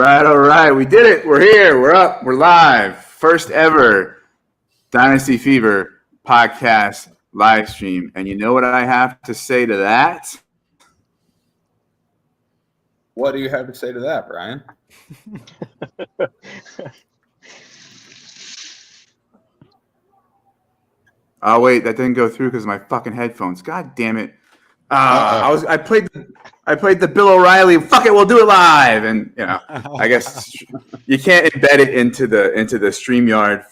all right. We did it. We're here. We're up. We're live. First ever Dynasty Fever podcast live stream. And you know what I have to say to that? What do you have to say to that, Brian? Oh, wait. That didn't go through because of my fucking headphones. God damn it. I played the Bill O'Reilly. Fuck it, we'll do it live, and I guess you can't embed it into the StreamYard.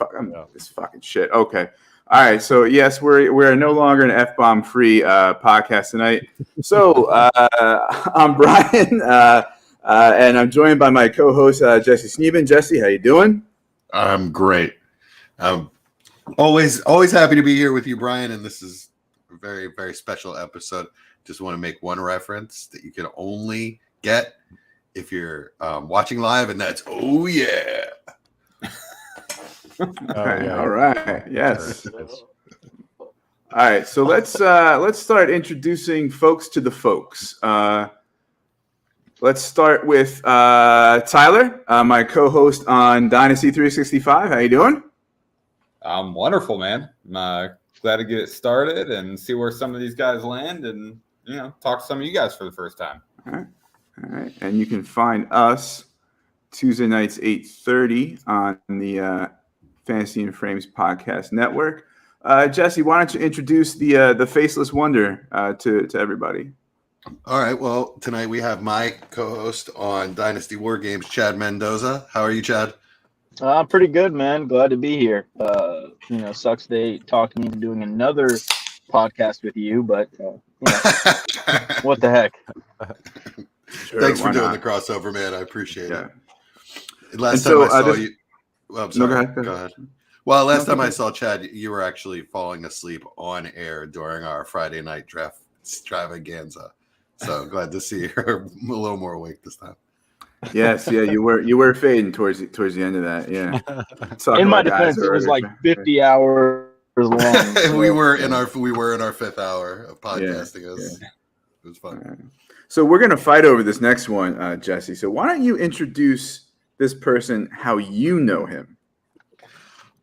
This fucking shit. Okay, all right. So yes, we're no longer an F-bomb free podcast tonight. So I'm Brian, and I'm joined by my co-host Jesse Sneeben. Jesse, how you doing? I'm great. Always happy to be here with you, Brian, and this is a very, very special episode. Just want to make one reference that you can only get if you're watching live, and that's oh yeah. All right. Yes. All right. So let's start introducing folks to the folks. Let's start with Tyler, my co-host on Dynasty 365. How you doing? I'm wonderful, man. I'm glad to get it started and see where some of these guys land, and talk to some of you guys for the first time. All right. And you can find us Tuesday nights 8:30 on the Fantasy and Frames podcast network. Jesse, why don't you introduce the faceless wonder to everybody? All right. Well, tonight we have my co-host on Dynasty War Games, Chad Mendoza. How are you, Chad? I'm pretty good, man. Glad to be here. Sucks they talked me into doing another podcast with you, but what the heck? Sure, Thanks for doing not? The crossover, man. I appreciate it. And Last time I saw this... you. Well, I'm sorry. No, go ahead. Well, last time I saw Chad, you were actually falling asleep on air during our Friday night draft extravaganza. So glad to see you're a little more awake this time. Yes, yeah, you were fading towards the end of that. Yeah. In my defense, it was like 50 hours long. we were in our fifth hour of podcasting. It was fun. Right. So we're gonna fight over this next one, Jesse. So why don't you introduce this person, how you know him?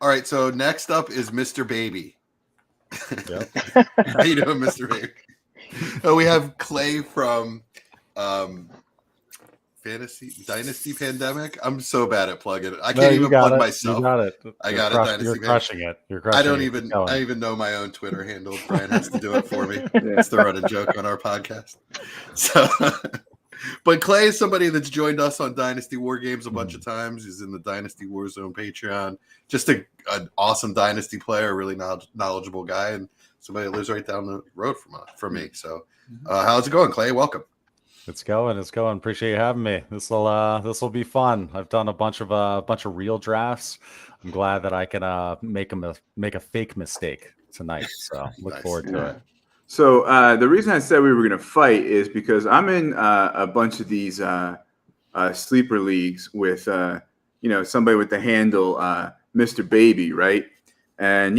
All right. So next up is Mr. Baby. Yep. How you doing, Mr. Baby? We have Clay from Dynasty Pandemic. I'm so bad at plugging it. I can't even plug myself. You got it. I got it. Dynasty You're crushing it. I don't even know my own Twitter handle. Brian has to do it for me. It's the running joke on our podcast. So, but Clay is somebody that's joined us on Dynasty War Games a bunch of times. He's in the Dynasty Warzone Patreon. Just an awesome Dynasty player, really knowledgeable guy, and somebody that lives right down the road from me. So, how's it going, Clay? Welcome. It's going. Appreciate you having me. This will be fun. I've done a bunch of real drafts. I'm glad that I can make a fake mistake tonight. So look forward to it. So the reason I said we were going to fight is because I'm in a bunch of these sleeper leagues with somebody with the handle Mr. Baby, right? And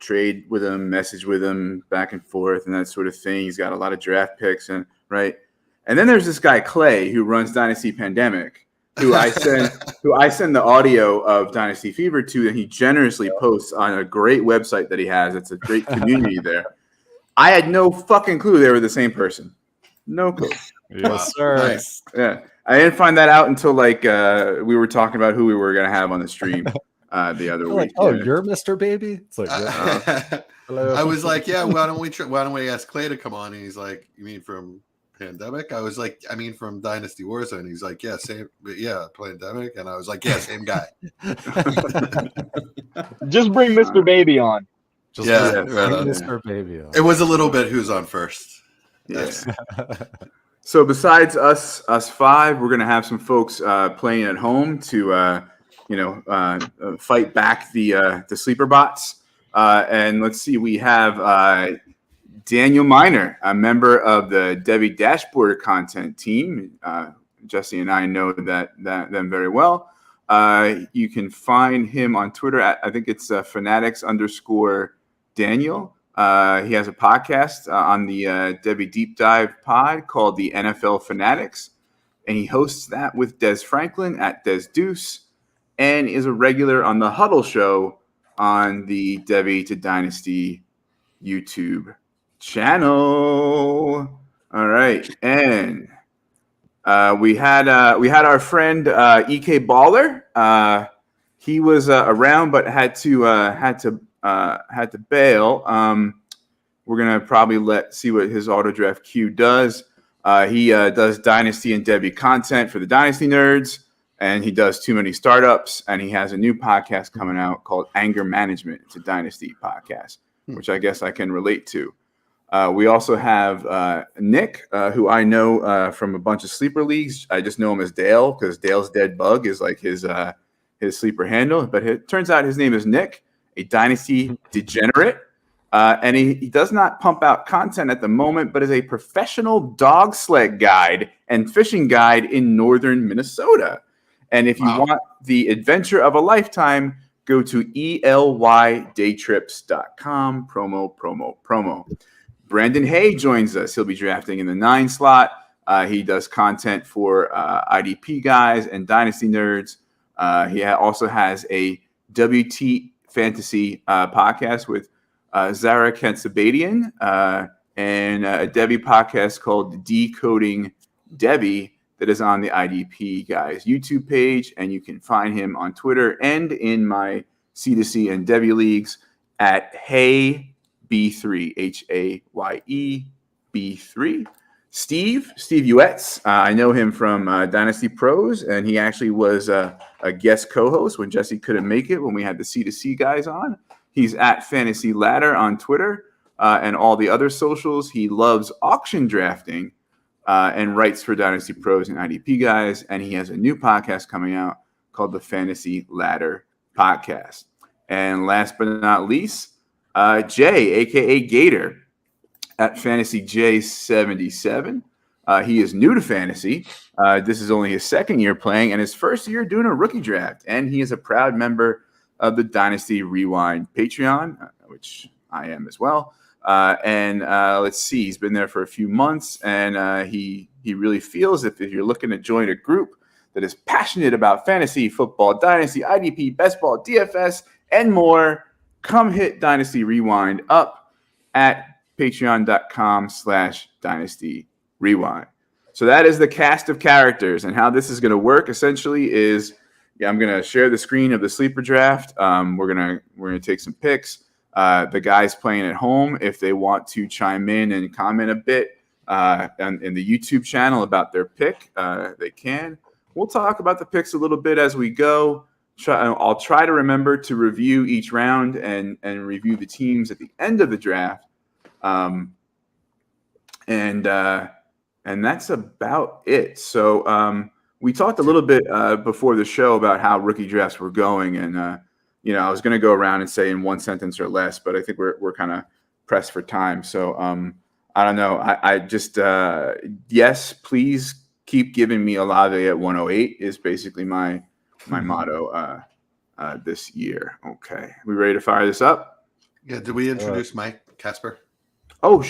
trade with him, message with him, back and forth, and that sort of thing. He's got a lot of draft picks, and right. And then there's this guy Clay who runs Dynasty Pandemic, who I send the audio of Dynasty Fever to, and he generously posts on a great website that he has. It's a great community there. I had no fucking clue they were the same person. No clue. Yes, sir. Nice. Yeah, I didn't find that out until we were talking about who we were gonna have on the stream the other week. You're Mr. Baby. It's like, hello. I was like, yeah. Why don't we ask Clay to come on? And he's like, you mean from Pandemic? I was like, I mean from Dynasty Warzone. He's like, yeah, same, but yeah, Pandemic. And I was like, yeah, same guy. Just bring Mr. Baby on. Bring Mr. Baby on. It was a little bit who's on first. Yes. So besides us five, we're gonna have some folks playing at home to fight back the sleeper bots. And let's see, we have Daniel Miner, a member of the Debbie Dashboard content team. Jesse and I know them very well. You can find him on Twitter at, I think it's fanatics_Daniel. He has a podcast on the Debbie Deep Dive pod called the NFL Fanatics. and he hosts that with Des Franklin at Des Deuce, and is a regular on the Huddle Show on the Debbie to Dynasty YouTube channel. All right, and we had our friend EK Baller. He was around, but had to bail. We're gonna probably see what his auto draft Q does. He does Dynasty and Debbie content for the Dynasty nerds, and he does Too Many Startups, and he has a new podcast coming out called Anger Management. It's a Dynasty podcast, which I guess I can relate to. We also have Nick, who I know from a bunch of sleeper leagues. I just know him as Dale because Dale's Dead Bug is like his sleeper handle. But it turns out his name is Nick, a Dynasty degenerate. And he does not pump out content at the moment, but is a professional dog sled guide and fishing guide in northern Minnesota. And if you want the adventure of a lifetime, go to elydaytrips.com, promo. Brandon Hay joins us. He'll be drafting in the 9 slot. He does content for IDP guys and Dynasty nerds. He also has a WT Fantasy podcast with Zara Kensabadian and a Debbie podcast called Decoding Debbie that is on the IDP guys YouTube page. And you can find him on Twitter and in my C2C and Debbie leagues at Hey B3, Haye B3. Steve Uetz. I know him from Dynasty Pros, and he actually was a guest co-host when Jesse couldn't make it when we had the C2C guys on. He's at Fantasy Ladder on Twitter and all the other socials. He loves auction drafting and writes for Dynasty Pros and IDP guys, and he has a new podcast coming out called the Fantasy Ladder Podcast. And last but not least, Jay, aka Gator, at Fantasy J77. He is new to fantasy. This is only his second year playing and his first year doing a rookie draft. And he is a proud member of the Dynasty Rewind Patreon, which I am as well. And let's see, he's been there for a few months, and he really feels that if you're looking to join a group that is passionate about fantasy, football, Dynasty, IDP, best ball, DFS, and more, come hit Dynasty Rewind up at patreon.com/Dynasty Rewind. So that is the cast of characters, and how this is going to work essentially is, I'm going to share the screen of the sleeper draft. We're going to take some picks. The guys playing at home, if they want to chime in and comment a bit in the YouTube channel about their pick, they can. We'll talk about the picks a little bit as we go. I'll try to remember to review each round and review the teams at the end of the draft. And that's about it. So we talked a little bit before the show about how rookie drafts were going, and I was going to go around and say in one sentence or less, but I think we're kind of pressed for time. So I don't know. I just yes, please keep giving me Olave at 108 is basically my motto this year. Okay, we ready to fire this up? Yeah. Did we introduce Mike Casper? Oh,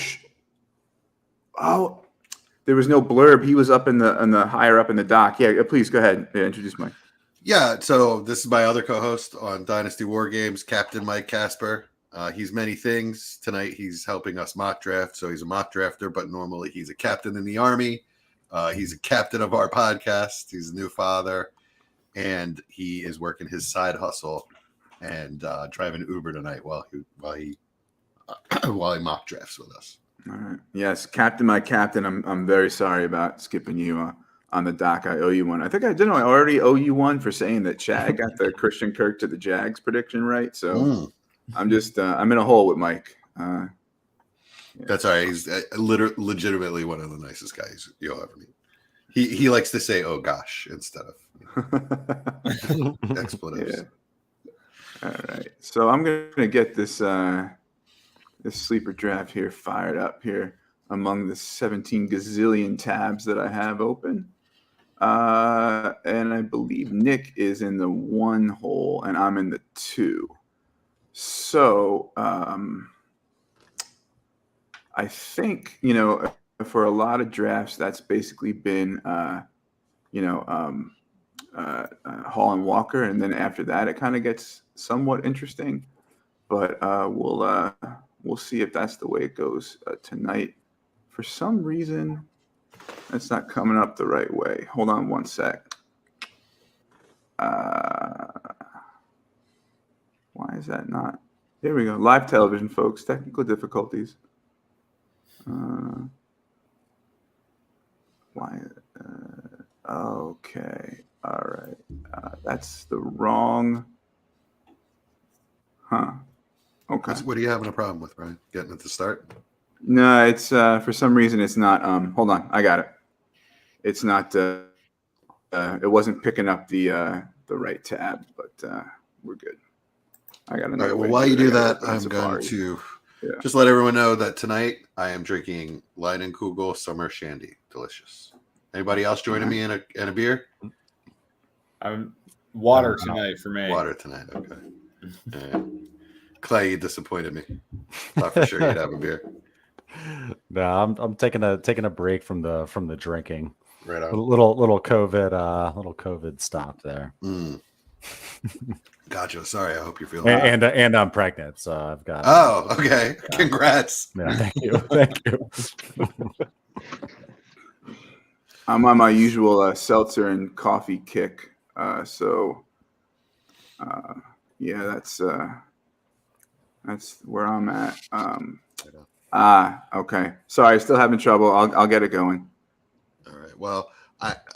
there was no blurb. He was up in the higher up in the dock. Yeah, please go ahead. Yeah, introduce Mike. Yeah, so this is my other co-host on Dynasty War Games, Captain Mike Casper. He's many things. Tonight he's helping us mock draft, so he's a mock drafter, but normally he's a captain in the Army. He's a captain of our podcast. He's a new father, and he is working his side hustle and driving Uber tonight while he mock drafts with us. All right. Yes, Captain, my captain. I'm very sorry about skipping you on the dock. I owe you one. I think I already owe you one for saying that Chad got the Christian Kirk to the Jags prediction right. So I'm just I'm in a hole with Mike. Yeah. That's all right. He's legitimately one of the nicest guys you'll ever meet. He likes to say "oh gosh" instead of expletives. Yeah. All right. So I'm gonna get this sleeper draft here fired up here among the 17 gazillion tabs that I have open. And I believe Nick is in the 1 hole and I'm in the 2. So I think, for a lot of drafts, that's basically been Hall and Walker, and then after that, it kind of gets somewhat interesting. But we'll see if that's the way it goes tonight. For some reason, that's not coming up the right way. Hold on one sec. Why is that not? Here we go. Live television, folks. Technical difficulties. Why? Okay. All right. That's the wrong. Huh. Okay. What are you having a problem with, Brian? Getting it to start? No, it's for some reason it's not. Hold on. I got it. It's not. It wasn't picking up the right tab, but we're good. I got another. All right, well, way while to you do it. do I that, gotta open I'm going Safari. to just let everyone know that tonight I am drinking Leinenkugel Summer Shandy. Delicious. Anybody else joining me in a beer? I'm water tonight for me. Water tonight. Okay. Clay, you disappointed me. Thought for sure you'd have a beer. No, I'm taking a break from the drinking. Right on. Little COVID stop there. Gotcha. Sorry. I hope you're feeling well. And I'm pregnant, so I've got. Oh, okay. Congrats. Yeah, thank you. Thank you. I'm on my usual seltzer and coffee kick, so yeah, that's where I'm at. Okay. Sorry, still having trouble. I'll get it going. All right. Well,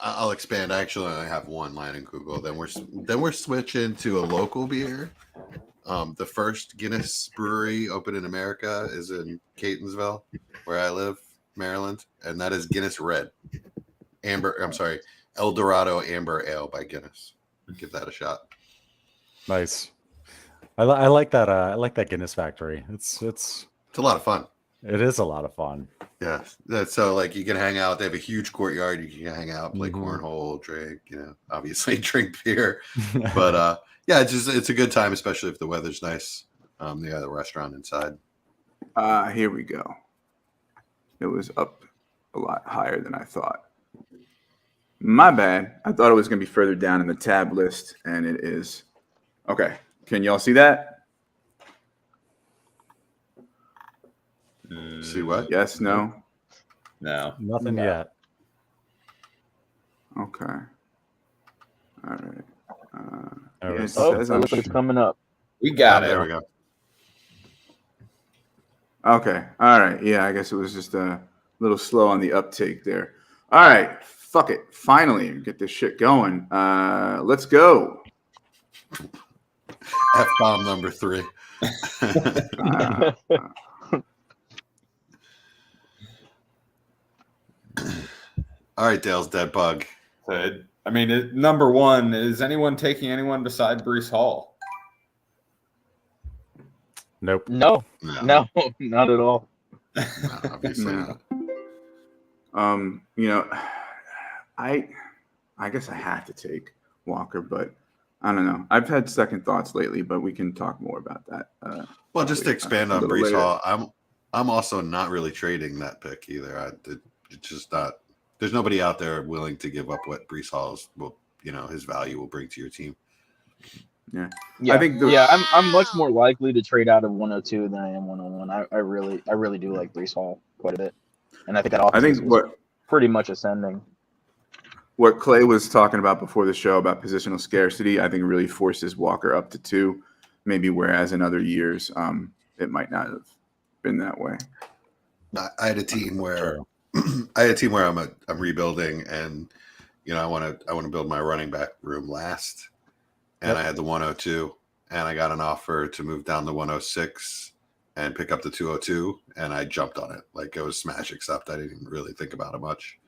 I'll expand. Actually, I have one Leinenkugel. Then we're switching to a local beer. The first Guinness brewery open in America is in Catonsville, where I live, Maryland, and that is Guinness Red. El Dorado Amber Ale by Guinness. Give that a shot. Nice. I like that. I like that Guinness factory. It's a lot of fun. It is a lot of fun. Yeah. So like you can hang out. They have a huge courtyard. You can hang out, play cornhole, drink. Obviously drink beer. But yeah, it's a good time, especially if the weather's nice. They have the restaurant inside. Here we go. It was up a lot higher than I thought. My bad. I thought it was going to be further down in the tab list, and it is. Okay. Can y'all see that? See what? Yes, no? No. Nothing yet. Okay. All right. It says I'm it's coming up. We got it. There we go. Okay. All right. Yeah, I guess it was just a little slow on the uptake there. All right. Fuck it. Finally, get this shit going. Let's go. F-bomb number 3. All right, Dale's dead bug. I mean, number one, is anyone taking anyone beside Breece Hall? Nope. No, not at all. No, obviously not. I guess I have to take Walker, but I don't know. I've had second thoughts lately, but we can talk more about that. Well, just to expand on Breece later. Hall, I'm also not really trading that pick either. It's just not. There's nobody out there willing to give up what Breece Hall's his value will bring to your team. Yeah. Yeah, I think I'm much more likely to trade out of 102 than I am 101. I really do like Breece Hall quite a bit, and I think that offense is pretty much ascending. What Clay was talking about before the show about positional scarcity, I think really forces Walker up to 2, maybe whereas in other years it might not have been that way. I had a team where I'm rebuilding, and I want to build my running back room last. And I had the 102, and I got an offer to move down to 106 and pick up the 202, and I jumped on it. Like, it was smash accept. I didn't really think about it much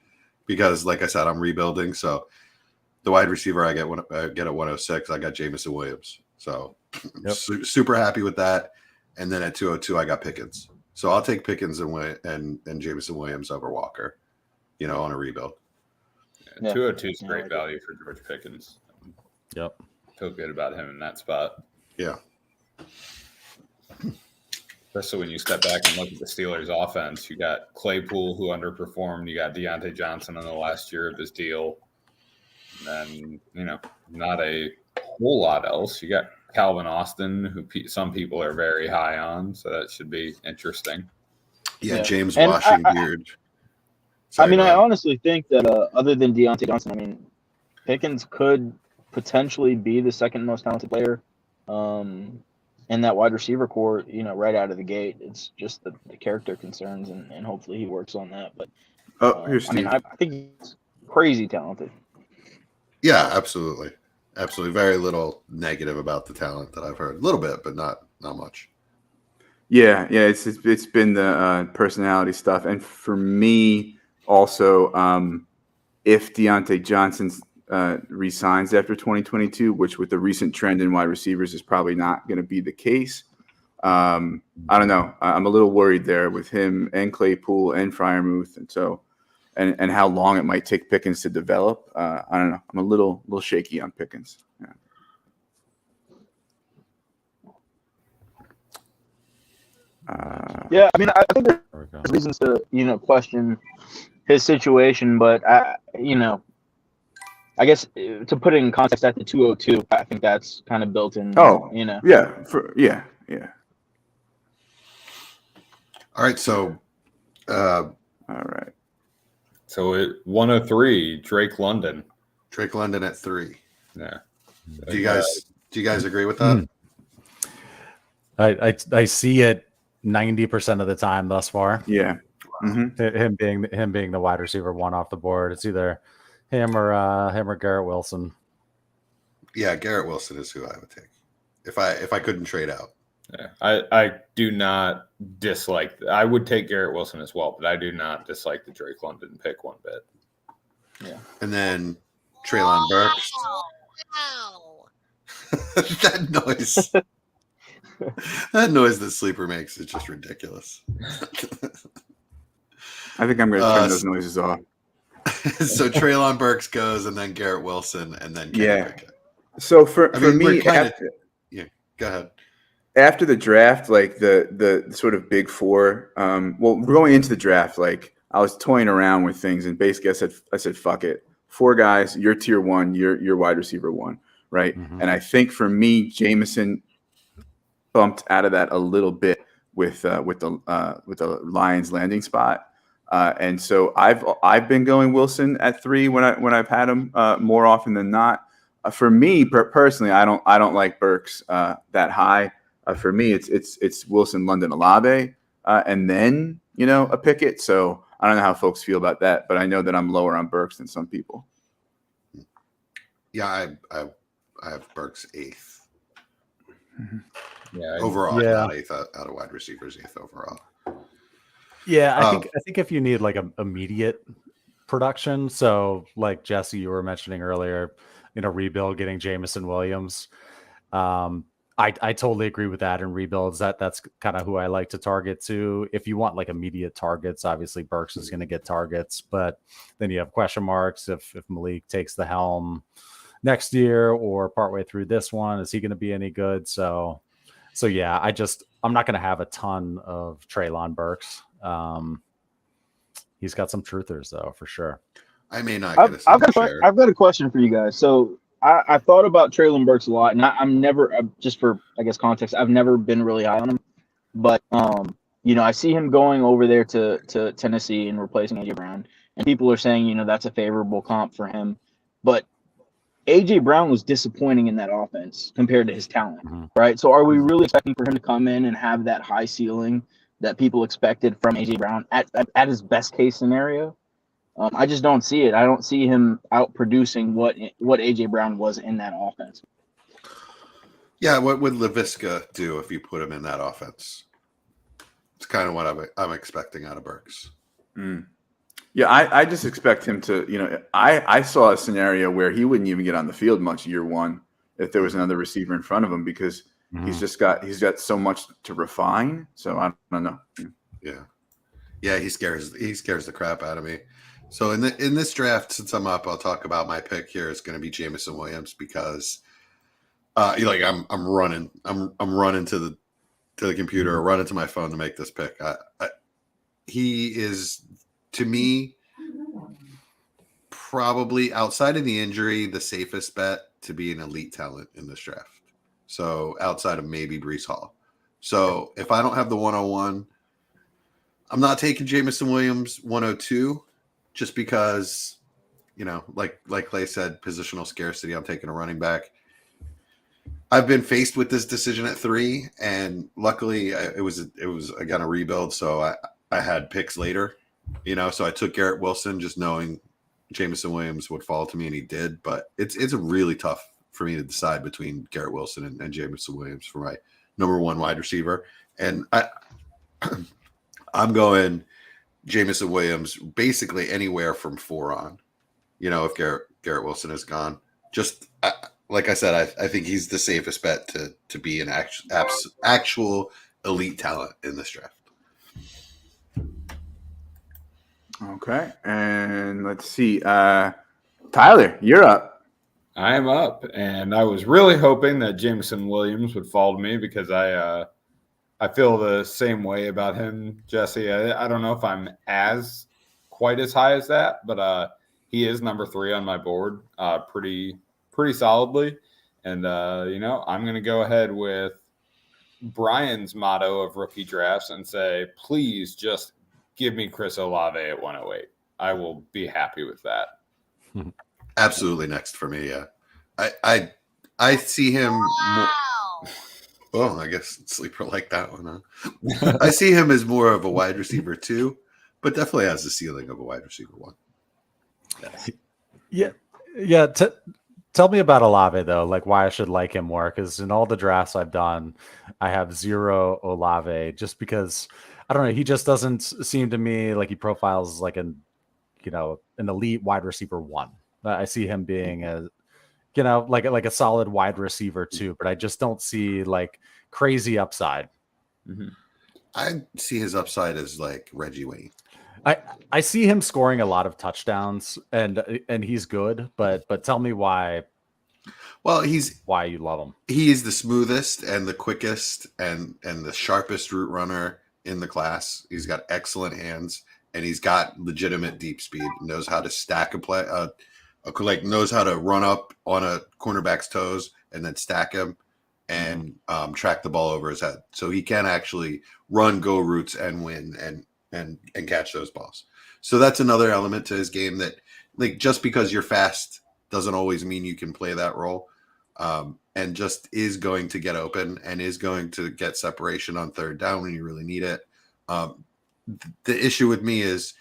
because, like I said, I'm rebuilding. So the wide receiver I get at 106, I got Jamison Williams. So I'm super happy with that. And then at 202, I got Pickens. So I'll take Pickens and Jamison Williams over Walker, on a rebuild. Yeah, 202 is great value for George Pickens. Yep. Feel good about him in that spot. Yeah. Especially when you step back and look at the Steelers' offense. You got Claypool, who underperformed. You got Deontay Johnson in the last year of his deal. And not a whole lot else. You got Calvin Austin, who some people are very high on, so that should be interesting. Yeah, Yeah. James And Washington. I honestly think that other than Deontay Johnson, Pickens could potentially be the second most talented player in that wide receiver core, right out of the gate. It's just the character concerns, and hopefully he works on that. But Here's Steve. I think he's crazy talented. Yeah, absolutely. Absolutely. Very little negative about the talent that I've heard. A little bit, but not much. Yeah. It's been the personality stuff, and for me also, if Deontay Johnson resigns after 2022, which with the recent trend in wide receivers is probably not going to be the case. I don't know. I'm a little worried there with him and Claypool and Freiermuth, and so. And how long it might take Pickens to develop. I don't know. I'm a little shaky on Pickens. Yeah, I think there's reasons to question his situation, but I guess to put it in context, at the 202, I think that's kind of built in. Oh, yeah. All right, so. All right. So at 103, Drake London. Drake London at 3. Yeah. Do you guys agree with that? I see it 90% of the time thus far. Yeah. Mm-hmm. Him being the wide receiver 1 off the board. It's either him or Garrett Wilson. Yeah, Garrett Wilson is who I would take if I couldn't trade out. Yeah, I do not dislike. I would take Garrett Wilson as well, but I do not dislike the Drake London pick one bit. Yeah, and then Treylon Burks. Wow. that noise that Sleeper makes is just ridiculous. I think I'm going to turn those noises off. So Treylon Burks goes, and then Garrett Wilson, and then Kenny Pickett. So for me, go ahead. After the draft, like the sort of big four, going into the draft, like I was toying around with things, and basically I said, fuck it. 4 guys, you're tier 1, you're wide receiver 1, right? Mm-hmm. And I think for me, Jameson bumped out of that a little bit with the Lions landing spot, and so I've been going Wilson at 3 when I've had him more often than not. For me personally, I don't like Burks that high. For me, it's Wilson, London, Olave, and then a Pickett. So I don't know how folks feel about that, but I know that I'm lower on Burks than some people. Yeah, I have Burks 8th. Mm-hmm. Yeah, overall, not 8th out of wide receivers, 8th overall. Yeah, I think if you need like a immediate production, so like Jesse, you were mentioning earlier, rebuild, getting Jameson Williams. I totally agree with that in rebuilds. That's kind of who I like to target too. If you want like immediate targets, obviously Burks is going to get targets, but then you have question marks if Malik takes the helm next year or partway through this one. Is he going to be any good? So yeah, I'm not going to have a ton of Treylon Burks. He's got some truthers though, for sure. I may not get I've got a question for you guys. So I thought about Treylon Burks a lot, and I'm never, just for I guess context, I've never been really high on him. But I see him going over there to Tennessee and replacing AJ Brown, and people are saying that's a favorable comp for him. But AJ Brown was disappointing in that offense compared to his talent, right? So are we really expecting for him to come in and have that high ceiling that people expected from AJ Brown at his best case scenario? I just don't see it. I don't see him out producing what AJ Brown was in that offense. Yeah, what would LaVisca do if you put him in that offense? It's kind of what I'm expecting out of Burks. Yeah, I just expect him to, I saw a scenario where he wouldn't even get on the field much year 1 if there was another receiver in front of him because he's got so much to refine. So I don't know. Yeah, he scares the crap out of me. So in this draft, since I'm up, I'll talk about my pick here. It's going to be Jameson Williams because, I'm running to the computer or running to my phone to make this pick. He is, to me, probably, outside of the injury, the safest bet to be an elite talent in this draft. So outside of maybe Brees Hall. So if I don't have the 101, I'm not taking Jameson Williams 102 just because, like Clay said, positional scarcity. I'm taking a running back. I've been faced with this decision at 3, and luckily it was again a rebuild, so I had picks later, so I took Garrett Wilson just knowing Jameson Williams would fall to me, and he did. But it's really tough for me to decide between Garrett Wilson and Jameson Williams for my number 1 wide receiver, and I'm going Jameson Williams basically anywhere from 4 on. If Garrett Wilson is gone, just like I said, I think he's the safest bet to be an actual elite talent in this draft. Okay, and let's see. Tyler, you're up. I am up, and I was really hoping that Jameson Williams would fall to me because I feel the same way about him, Jesse. I don't know if I'm quite as high as that, but he is number 3 on my board, pretty solidly. And I'm going to go ahead with Brian's motto of rookie drafts and say, please just give me Chris Olave at 108. I will be happy with that. Absolutely next for me. Yeah, I see him. I guess sleeper like that one. Huh? I see him as more of a wide receiver 2, but definitely has the ceiling of a wide receiver 1. Yes. Yeah. Tell me about Olave though, like why I should like him more. Because in all the drafts I've done, I have 0 Olave, just because I don't know. He just doesn't seem to me like he profiles like an elite wide receiver 1. I see him being like a solid wide receiver 2, but I just don't see like crazy upside. Mm-hmm. I see his upside as like Reggie Wayne. I see him scoring a lot of touchdowns and he's good, but tell me why. Well, why you love him. He is the smoothest and the quickest and the sharpest route runner in the class. He's got excellent hands and he's got legitimate deep speed. Knows how to stack a play, knows how to run up on a cornerback's toes and then stack him and track the ball over his head. So he can actually run go routes and win and catch those balls. So that's another element to his game that, like, just because you're fast doesn't always mean you can play that role, and just is going to get open and is going to get separation on third down when you really need it. The issue with me is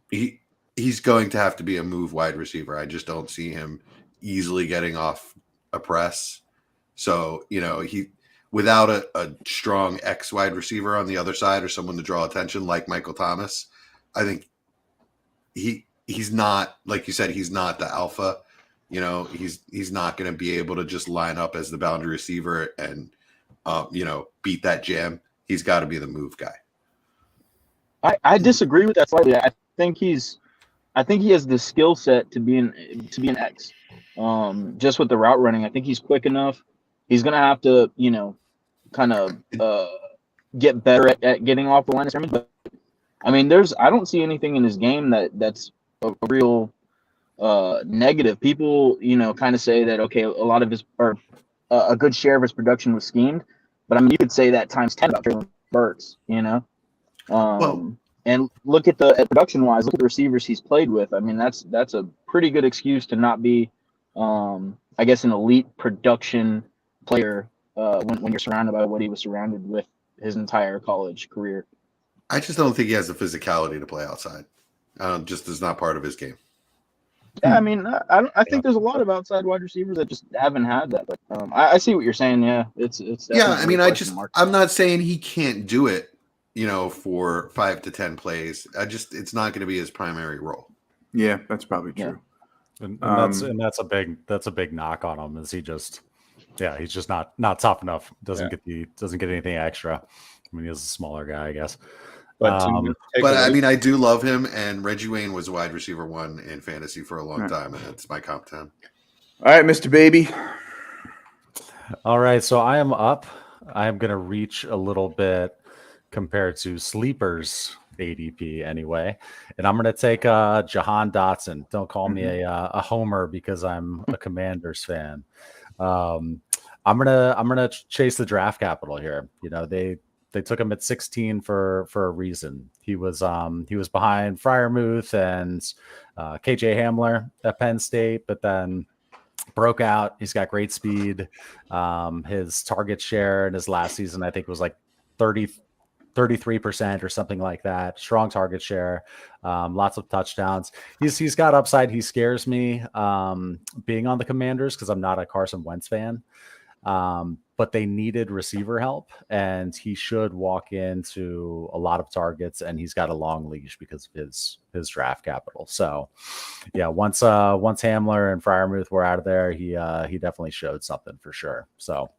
he's going to have to be a move wide receiver. I just don't see him easily getting off a press. So, he without a strong X wide receiver on the other side or someone to draw attention like Michael Thomas, I think he's not, like you said, he's not the alpha. He's not going to be able to just line up as the boundary receiver and beat that jam. He's got to be the move guy. I disagree with that slightly. I think he has the skill set to be an X. Just with the route running, I think he's quick enough. He's gonna have to, kind of get better at getting off the line of scrimmage. But I mean, I don't see anything in his game that's a real negative. People, kind of say that a lot of his or a good share of his production was schemed, but I mean, you could say that times 10 about Traylon Burks, and look at production wise, look at the receivers he's played with. I mean, that's a pretty good excuse to not be, I guess, an elite production player when you're surrounded by what he was surrounded with his entire college career. I just don't think he has the physicality to play outside. Just is not part of his game. Yeah, I mean, I think there's a lot of outside wide receivers that just haven't had that. But I see what you're saying. Yeah, it's yeah. I mean, I'm not saying he can't do it. For 5 to 10 plays, it's not going to be his primary role. Yeah, that's probably true. Yeah. And that's a big knock on him. Is he's just not tough enough. Doesn't get anything extra. I mean, he's a smaller guy, I guess. But I mean, I do love him, and Reggie Wayne was wide receiver 1 in fantasy for a long time, and it's my comp 10. All right, Mr. Baby. All right, so I am up. I am going to reach a little bit compared to sleepers ADP anyway. And I'm going to take Jahan Dotson. Don't call me a homer because I'm a Commanders fan. I'm gonna chase the draft capital here. You know, they took him at 16 for a reason. He was behind Freiermuth and KJ Hamler at Penn State, but then broke out. He's got great speed. His target share in his last season, I think, was like 33% or something like that. Strong target share, lots of touchdowns. He's got upside. He scares me being on the Commanders because I'm not a Carson Wentz fan. But they needed receiver help, and he should walk into a lot of targets, and he's got a long leash because of his draft capital. So yeah, once Hamler and Freiermuth were out of there, he definitely showed something for sure. So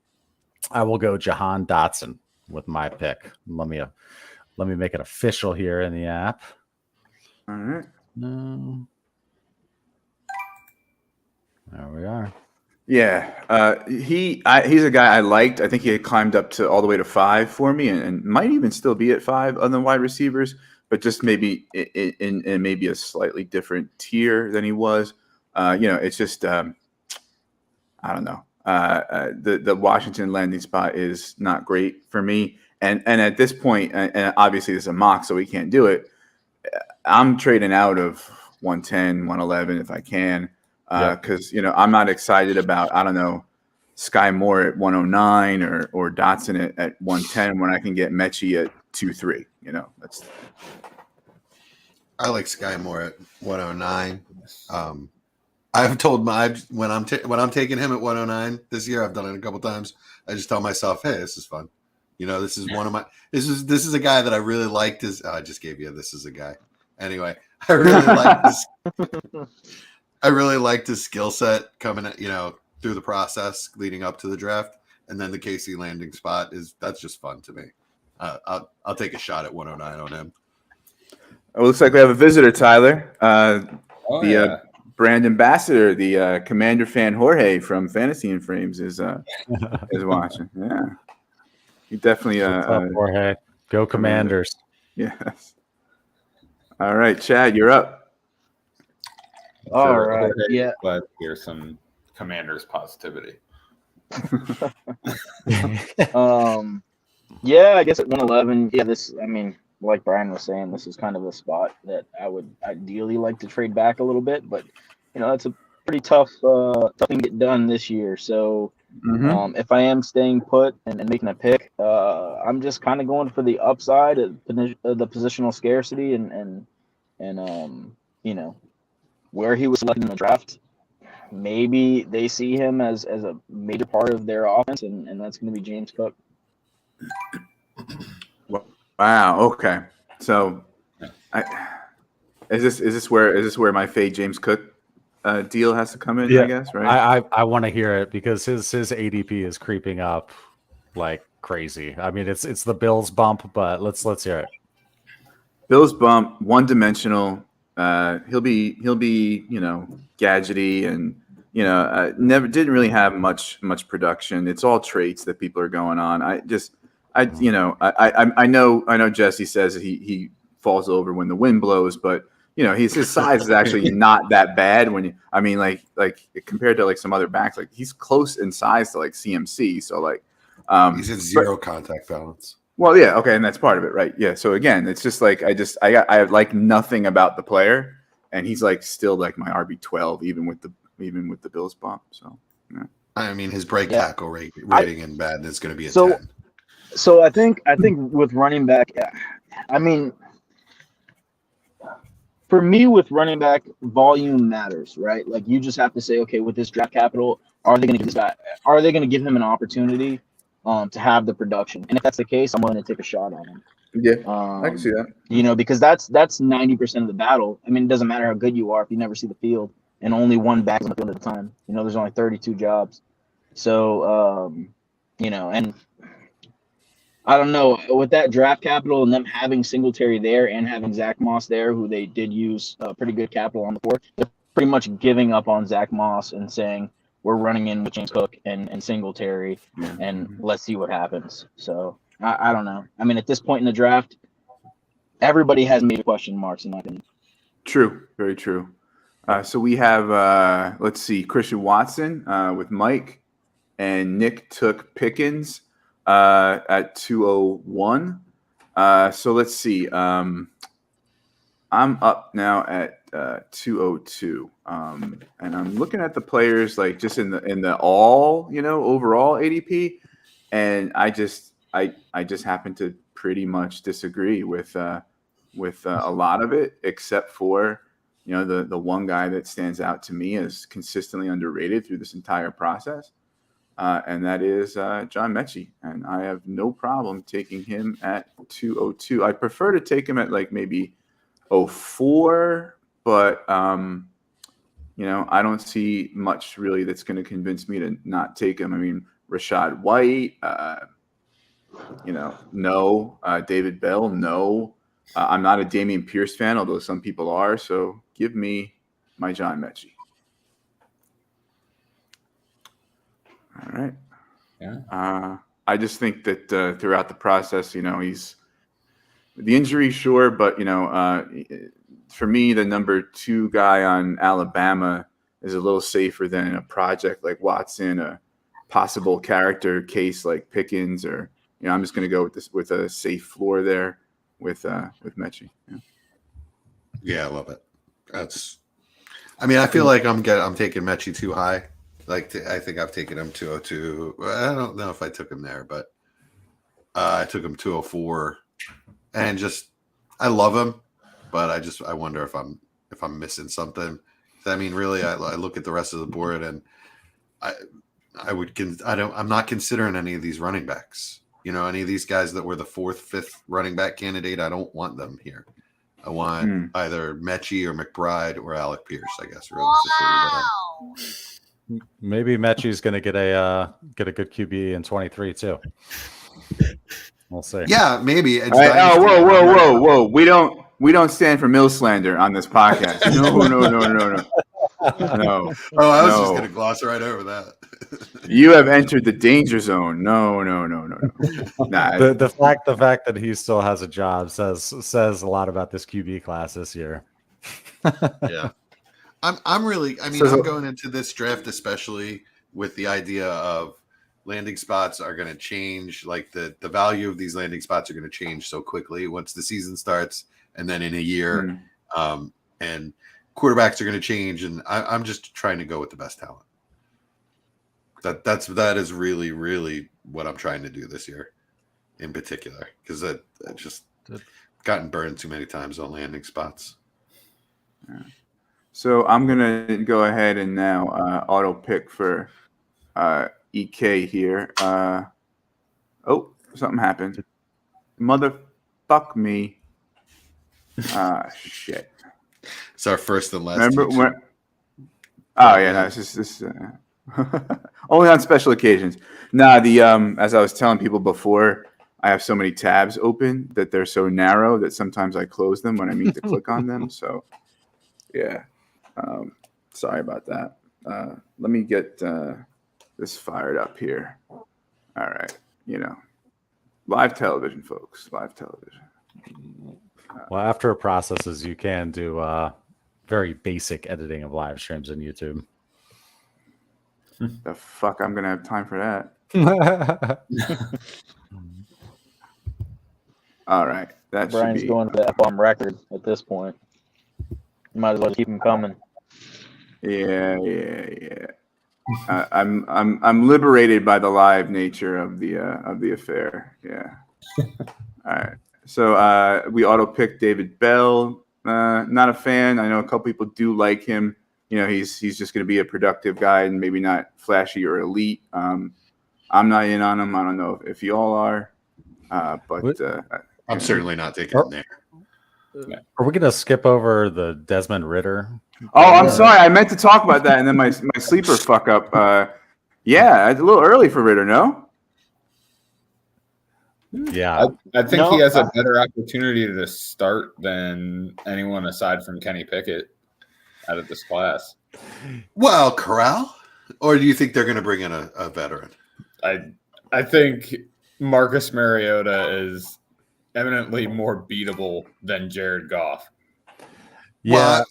I will go Jahan Dotson with my pick. Let me make it official here in the app. All right. No. There we are. Yeah, he's a guy I liked. I think he had climbed up to all the way to 5 for me, and might even still be at 5 on the wide receivers, but just maybe in maybe a slightly different tier than he was. It's just I don't know. The Washington landing spot is not great for me, and at this point, and obviously this is a mock, so we can't do it. I'm trading out of 110, 111 if I can. Because I'm not excited about, I don't know, Sky Moore at 109 or Dotson at 110 when I can get Mechie at 2-3. I like Sky Moore at 109. I've told when I'm taking him at 109 this year, I've done it a couple times. I just tell myself, hey, this is fun. This is one of my this is a guy that I really liked. I just gave you this is a guy. Anyway, I really like this. I really liked his skill set coming, through the process leading up to the draft, and then the KC landing spot that's just fun to me. I'll take a shot at 109 on him. It looks like we have a visitor, Tyler. Brand ambassador, the Commander fan Jorge from Fantasy and Frames is watching. Yeah, he definitely. What's up, Jorge? Go Commanders! Yes. All right, Chad, you're up. All right. Yeah. Glad to hear some Commanders positivity. Yeah, I guess at 111. Yeah, like Brian was saying, this is kind of a spot that I would ideally like to trade back a little bit, but that's a pretty tough thing to get done this year. So if I am staying put and making a pick, I'm just kind of going for the upside of the positional scarcity and where he was selected in the draft. Maybe they see him as a major part of their offense, and that's going to be James Cook. Wow. Okay. So, is this where my fade James Cook deal has to come in? Yeah. I guess, right? I want to hear it because his ADP is creeping up like crazy. I mean, it's the Bills bump, but let's hear it. Bills bump, one-dimensional. He'll be gadgety and never didn't really have much production. It's all traits that people are going on. I know Jesse says he falls over when the wind blows, but his size is actually not that bad like compared to like some other backs, like he's close in size to like CMC. So like he's at zero contact balance. Well, yeah, okay, and that's part of it, right? Yeah. So again, it's just like I like nothing about the player, and he's like still like my RB12 even with the Bills bump. So yeah. I mean, his break tackle rating in Madden is going to be a 10. So I think with running back, I mean, for me with running back, volume matters, right? Like you just have to say, okay, with this draft capital, are they going to give this guy? Are they going to give him an opportunity to have the production? And if that's the case, I'm willing to take a shot on him. Yeah, I can see that. Because that's 90% of the battle. I mean, it doesn't matter how good you are if you never see the field and only one back on the field at a time. There's only 32 jobs. So, and I don't know, with that draft capital and them having Singletary there and having Zach Moss there, who they did use pretty good capital on the board, they're pretty much giving up on Zach Moss and saying, we're running in with James Cook and Singletary, and let's see what happens. So I don't know. I mean, at this point in the draft, everybody has made question marks in my opinion. True, very true. So we have, let's see, Christian Watson with Mike, and Nick took Pickens at 201. So let's see. I'm up now at 202, and I'm looking at the players like just in the all overall ADP, and I just happen to pretty much disagree with a lot of it, except for the one guy that stands out to me as consistently underrated through this entire process, and that is John Mechie, and I have no problem taking him at 202. I prefer to take him at like maybe 04, but I don't see much really that's going to convince me to not take him. I mean, Rashad White, no. David Bell, no. I'm not a Dameon Pierce fan, although some people are. So give me my John Mechie. All right. Yeah. I just think that throughout the process, he's the injury, sure, but for me, the number 2 guy on Alabama is a little safer than a project like Watson, a possible character case like Pickens, or I'm just going to go with a safe floor there with Mechie. Yeah, I love it. I feel like I'm taking Mechie too high. I think I've taken him 202. I don't know if I took him there, but I took him 204, and I love him, but I wonder if I'm missing something. Really, I look at the rest of the board, and I'm not considering any of these running backs. Any of these guys that were the 4th, 5th running back candidate, I don't want them here. I want either Mechie or McBride or Alec Pierce, I guess. Wow. Maybe Mechie's going to get a good QB in 23 too. We'll see. Yeah, maybe. It's right. Whoa! We don't stand for mill slander on this podcast. No. Oh, I was just going to gloss right over that. You have entered the danger zone. No. Nah. The fact that he still has a job says a lot about this QB class this year. Yeah. I'm going into this draft especially with the idea of landing spots are going to change. Like the value of these landing spots are going to change so quickly once the season starts, and then in a year, and quarterbacks are going to change. And I'm just trying to go with the best talent. That is really, really what I'm trying to do this year, in particular, because I just gotten burned too many times on landing spots. Yeah. So I'm gonna go ahead and now auto pick for EK here. Oh, something happened. Motherfuck me. Shit. It's our first and last. Remember when? Oh yeah, no, it's just only on special occasions. Nah, as I was telling people before, I have so many tabs open that they're so narrow that sometimes I close them when I mean to click on them. So yeah. Sorry about that. Let me get this fired up here. All right. Live television, folks. Live television. Well, after it processes, you can do very basic editing of live streams on YouTube. The fuck I'm going to have time for that. All right. That Brian's should be going to the F-bomb record at this point. You might as well keep him coming. Yeah. I'm liberated by the live nature of the affair. Yeah. All right. So we auto picked David Bell. Not a fan. I know a couple people do like him. He's just going to be a productive guy and maybe not flashy or elite. I'm not in on him. I don't know if you all are, but I'm certainly not taking him there. Are we going to skip over the Desmond Ridder? Oh, I'm sorry. I meant to talk about that, and then my sleeper fuck up. Yeah, it's a little early for Ridder, no? Yeah. I think he has a better opportunity to start than anyone aside from Kenny Pickett out of this class. Well, Corral? Or do you think they're going to bring in a veteran? I think Marcus Mariota eminently more beatable than Jared Goff. Yeah.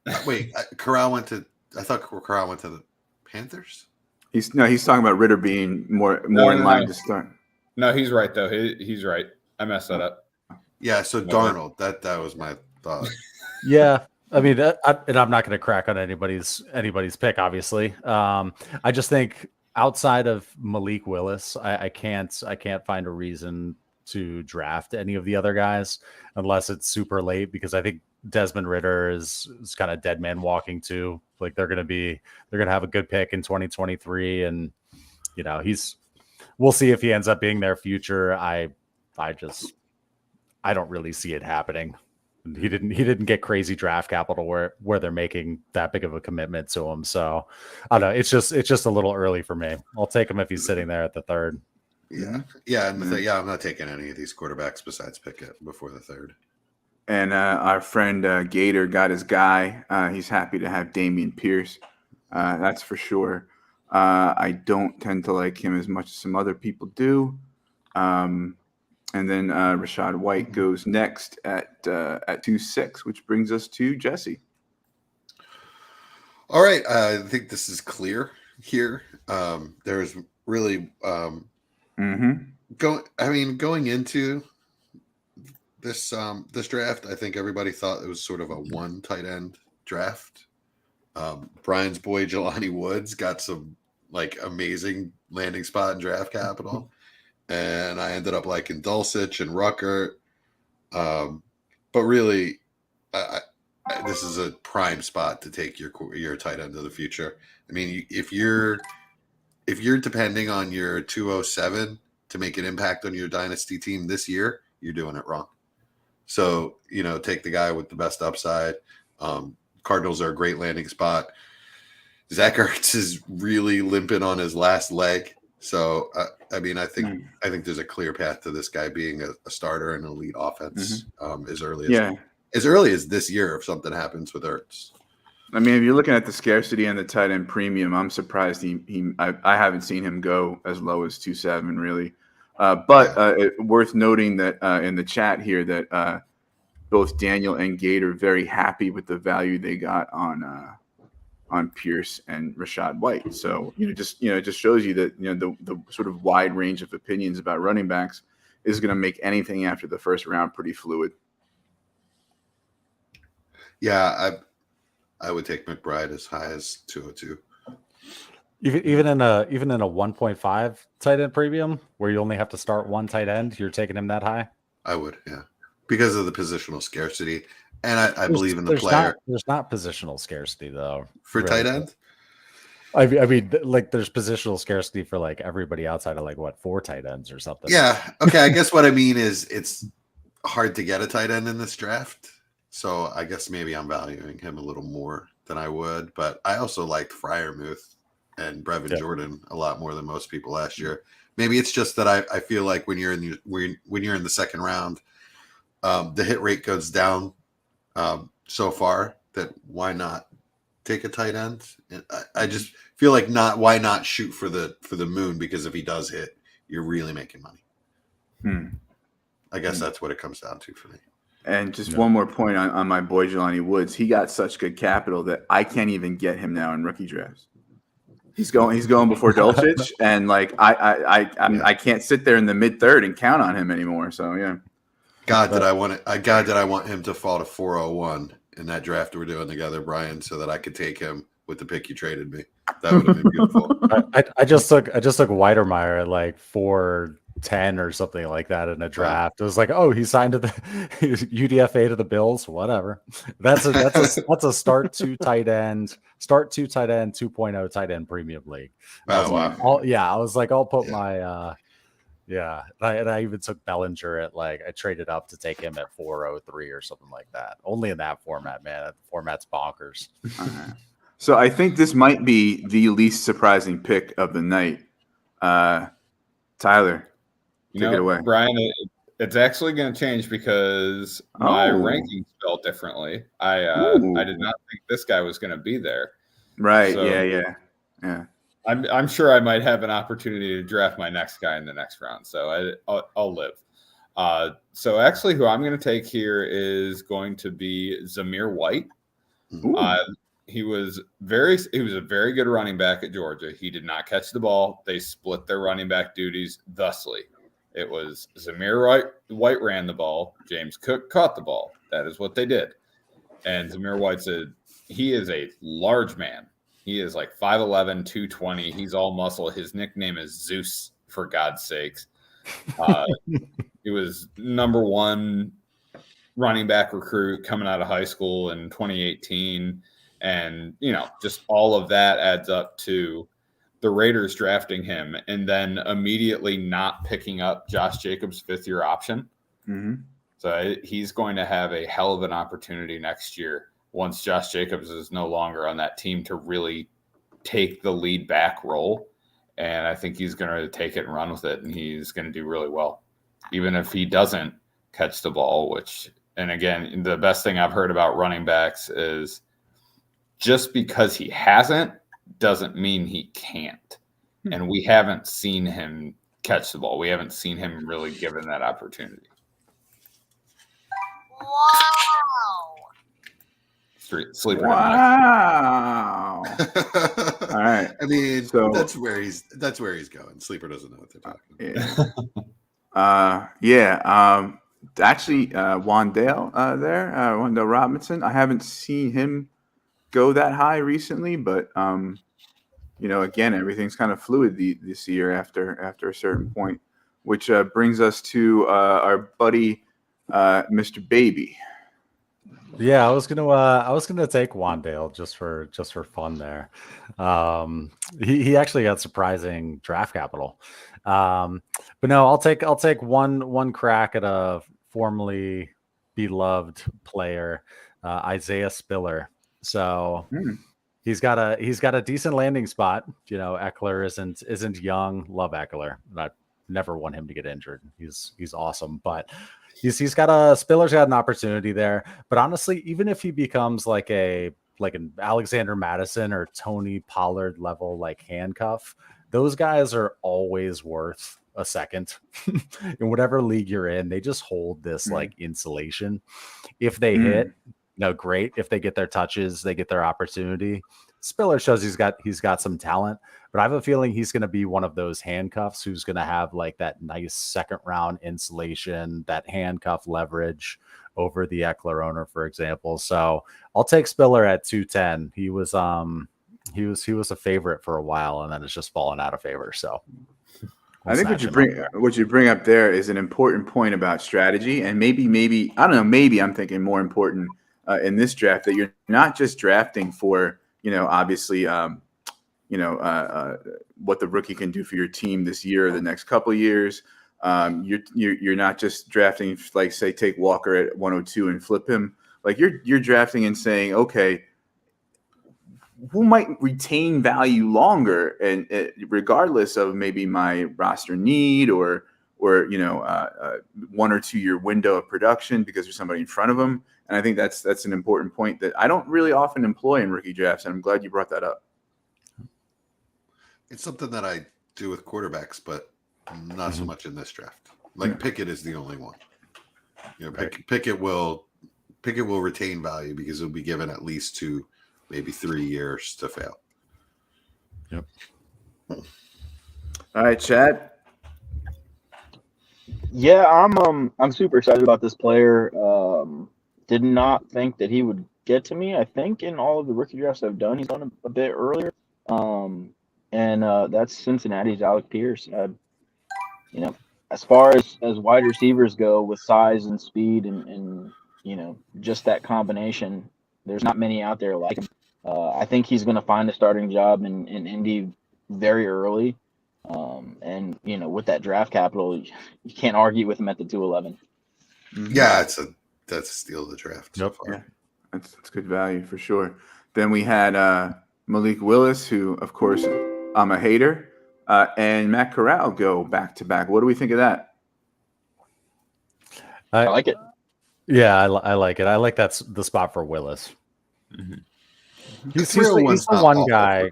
Well, wait, Corral went to. I thought Corral went to the Panthers. He's talking about Ritter being more No, in line to start. No, he's right though. He's right. I messed that up. Yeah, so Darnold. That was my thought. Yeah. I mean, and I'm not going to crack on anybody's pick, obviously. I just think outside of Malik Willis, I can't find a reason to draft any of the other guys unless it's super late, because I think Desmond Ritter is kind of dead man walking too. Like they're going to have a good pick in 2023, and we'll see if he ends up being their future. I don't really see it happening. He didn't get crazy draft capital where they're making that big of a commitment to him. So I don't know. It's just a little early for me. I'll take him if he's sitting there at the third. Yeah. I'm not taking any of these quarterbacks besides Pickett before the third. And our friend Gator got his guy. He's happy to have Damian Pierce. That's for sure. I don't tend to like him as much as some other people do. And then Rachaad White goes next at 2-6, which brings us to Jesse. All right, I think this is clear here. There's really going into this draft, I think everybody thought it was sort of a one tight end draft. Brian's boy Jelani Woods got some like amazing landing spot and draft capital. And I ended up liking Dulcich and Ruckert. But really, this is a prime spot to take your tight end of the future. I mean, if you're depending on your 207 to make an impact on your dynasty team this year, you're doing it wrong. So, take the guy with the best upside. Cardinals are a great landing spot. Zach Ertz is really limping on his last leg. So, I think there's a clear path to this guy being a starter in an elite offense as early as this year if something happens with Ertz. I mean, if you're looking at the scarcity and the tight end premium, I'm surprised I haven't seen him go as low as 2.7 really. Worth noting that in the chat here that both Daniel and Gate are very happy with the value they got on Pierce and Rachaad White. So it just shows you that the sort of wide range of opinions about running backs is going to make anything after the first round pretty fluid. Yeah, I would take McBride as high as 202. Even in a 1.5 tight end premium where you only have to start one tight end, you're taking him that high? I would, yeah, because of the positional scarcity. And I believe in the player. There's not positional scarcity though for really. Tight end. I mean, like there's positional scarcity for like everybody outside of like 4 tight ends or something. Yeah. Okay. I guess what I mean is it's hard to get a tight end in this draft. So I guess maybe I'm valuing him a little more than I would. But I also liked Freiermuth and Brevin Jordan a lot more than most people last year. Maybe it's just that I feel like when you're in the second round, the hit rate goes down. So far, that why not take a tight end? I just feel like why not shoot for the moon, because if he does hit, you're really making money. I guess that's what it comes down to for me. And just one more point on my boy Jelani Woods. He got such good capital that I can't even get him now in rookie drafts. He's going before Dulcich, and like I can't sit there in the mid third and count on him anymore. So yeah. God, did I want him to fall to 401 in that draft we're doing together, Brian, so that I could take him with the pick you traded me. That would have been beautiful. I just took Weidermeyer at like 410 or something like that in a draft. It was like, oh, he signed to the UDFA to the Bills. Whatever. That's a start 2 tight end 2.0 tight end premium league. Wow. I was like, I'll put my. Yeah, and I even took Bellinger at I traded up to take him at 403 or something like that. Only in that format, man. That format's bonkers. So I think this might be the least surprising pick of the night. Tyler, take it away. Brian, it's actually going to change because my rankings fell differently. I did not think this guy was going to be there. Right, so, yeah. I'm sure I might have an opportunity to draft my next guy in the next round, so I'll live. So actually, who I'm going to take here is going to be Zamir White. He was a very good running back at Georgia. He did not catch the ball. They split their running back duties thusly. It was Zamir White ran the ball. James Cook caught the ball. That is what they did. And Zamir White said he is a large man. He is like 5'11", 220. He's all muscle. His nickname is Zeus, for God's sakes. He was number one running back recruit coming out of high school in 2018. And, just all of that adds up to the Raiders drafting him and then immediately not picking up Josh Jacobs' fifth-year option. Mm-hmm. So he's going to have a hell of an opportunity next year once Josh Jacobs is no longer on that team to really take the lead back role. And I think he's going to take it and run with it, and he's going to do really well, even if he doesn't catch the ball, and again, the best thing I've heard about running backs is just because he hasn't doesn't mean he can't. And we haven't seen him catch the ball. We haven't seen him really given that opportunity. Wow. Sleeper. Wow. All right. I mean, So- that's where he's going. Sleeper doesn't know what they're talking Yeah. about. Actually, Wandale Wandale Robinson. I haven't seen him go that high recently, but again, everything's kind of fluid this year after a certain point, which brings us to our buddy, Mr. Baby. Yeah, I was gonna take Wandale just for fun there. He actually got surprising draft capital, but no, I'll take one crack at a formerly beloved player, Isaiah Spiller. So he's got a decent landing spot. Eckler isn't young. Love Eckler. I never want him to get injured. He's awesome, but. Spiller's got an opportunity there, but honestly, even if he becomes like an Alexander Madison or Tony Pollard level like handcuff, those guys are always worth a second in whatever league you're in. They just hold this like insulation. If they hit, great. If they get their touches, they get their opportunity. Spiller shows he's got some talent, but I have a feeling he's going to be one of those handcuffs who's going to have like that nice second round insulation, that handcuff leverage over the Eckler owner, for example. So I'll take Spiller at 210. He was a favorite for a while, and then it's just fallen out of favor. So I think what you bring up there is an important point about strategy, and maybe I don't know. Maybe I'm thinking more important in this draft that you're not just drafting for. Obviously, what the rookie can do for your team this year or the next couple of years. You're not just drafting, like, say, take Walker at 102 and flip him. Like, you're drafting and saying, okay, who might retain value longer, and regardless of maybe my roster need or 1 or 2 year window of production because there's somebody in front of them. And I think that's an important point that I don't really often employ in rookie drafts, and I'm glad you brought that up. It's something that I do with quarterbacks, but not so much in this draft. Like Pickett is the only one. Pickett will retain value because he'll be given at least 2, maybe 3 years to fail. Yep. All right, Chad. Yeah, I'm super excited about this player. Did not think that he would get to me. I think in all of the rookie drafts I've done, he's gone a bit earlier. And that's Cincinnati's Alec Pierce. As far as wide receivers go with size and speed and just that combination, there's not many out there like him. I think he's going to find a starting job in Indy very early. And with that draft capital, you can't argue with him at the 211. Yeah, that's a steal of the draft. Yep. So far. Yeah, that's good value for sure. Then we had Malik Willis, who, of course, I'm a hater, and Matt Corral go back to back. What do we think of that? I like it. Yeah, I like it. I like that's the spot for Willis. Mm-hmm. He's the one guy.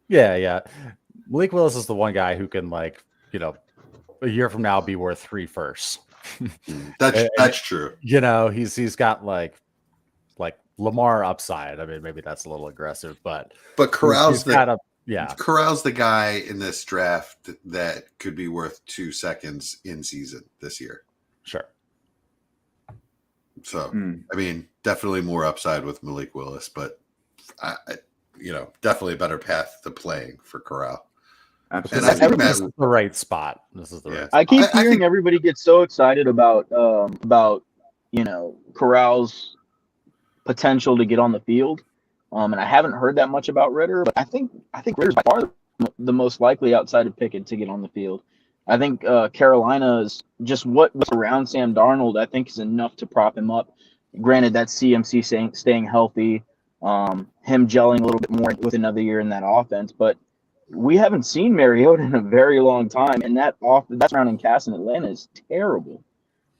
Yeah. Malik Willis is the one guy who can, a year from now be worth 3 firsts That's true. You know, he's got like Lamar upside. I mean, maybe that's a little aggressive, but Corral's Corral's the guy in this draft that could be worth 2 seconds in season this year. Sure. So, I mean, definitely more upside with Malik Willis, but definitely a better path to playing for Corral. Absolutely. And I think this is the right spot. This is the right spot. I keep hearing everybody get so excited about Corral's potential to get on the field. And I haven't heard that much about Ritter, but I think Ritter's by far the most likely outside of Pickett to get on the field. I think Carolina's just what's around Sam Darnold, I think, is enough to prop him up. Granted, that's CMC staying healthy, him gelling a little bit more with another year in that offense, but we haven't seen Mariota in a very long time, and that surrounding cast in Atlanta is terrible.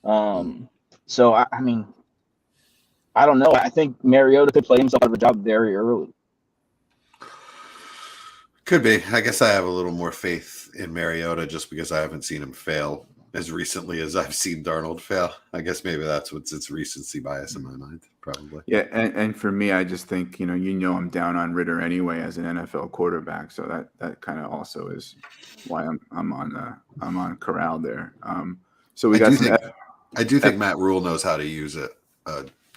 So I mean, I don't know. I think Mariota could play himself out of a job very early. Could be. I guess I have a little more faith in Mariota just because I haven't seen him fail as recently as I've seen Darnold fail. I guess maybe that's what's its recency bias in my mind, probably. Yeah, and for me, I just think I'm down on Ritter anyway as an NFL quarterback, so that kind of also is why I'm on Corral there. So I do think Matt Rule knows how to use an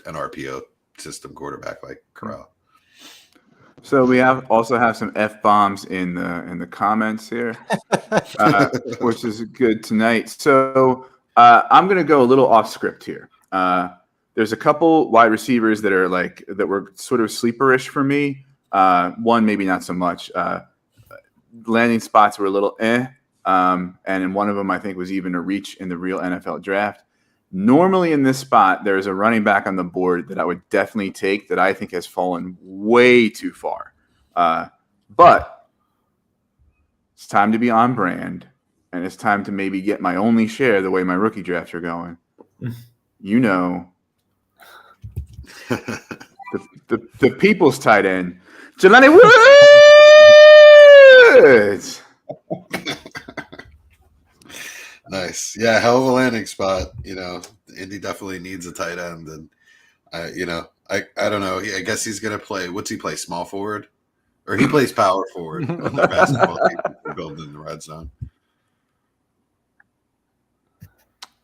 RPO system quarterback like Corral. So we also have some F-bombs in the comments here, which is good tonight. So I'm going to go a little off script here. There's a couple wide receivers that were sort of sleeperish for me. One maybe not so much. Landing spots were a little and in one of them I think was even a reach in the real NFL draft. Normally in this spot, there's a running back on the board that I would definitely take that I think has fallen way too far. But it's time to be on brand, and it's time to maybe get my only share the way my rookie drafts are going. The people's tight end, Jelani Woods. Nice. Yeah, hell of a landing spot. Indy definitely needs a tight end. And, I don't know. I guess he's going to play. What's he play? Small forward? Or he plays power forward on the basketball team building in the red zone.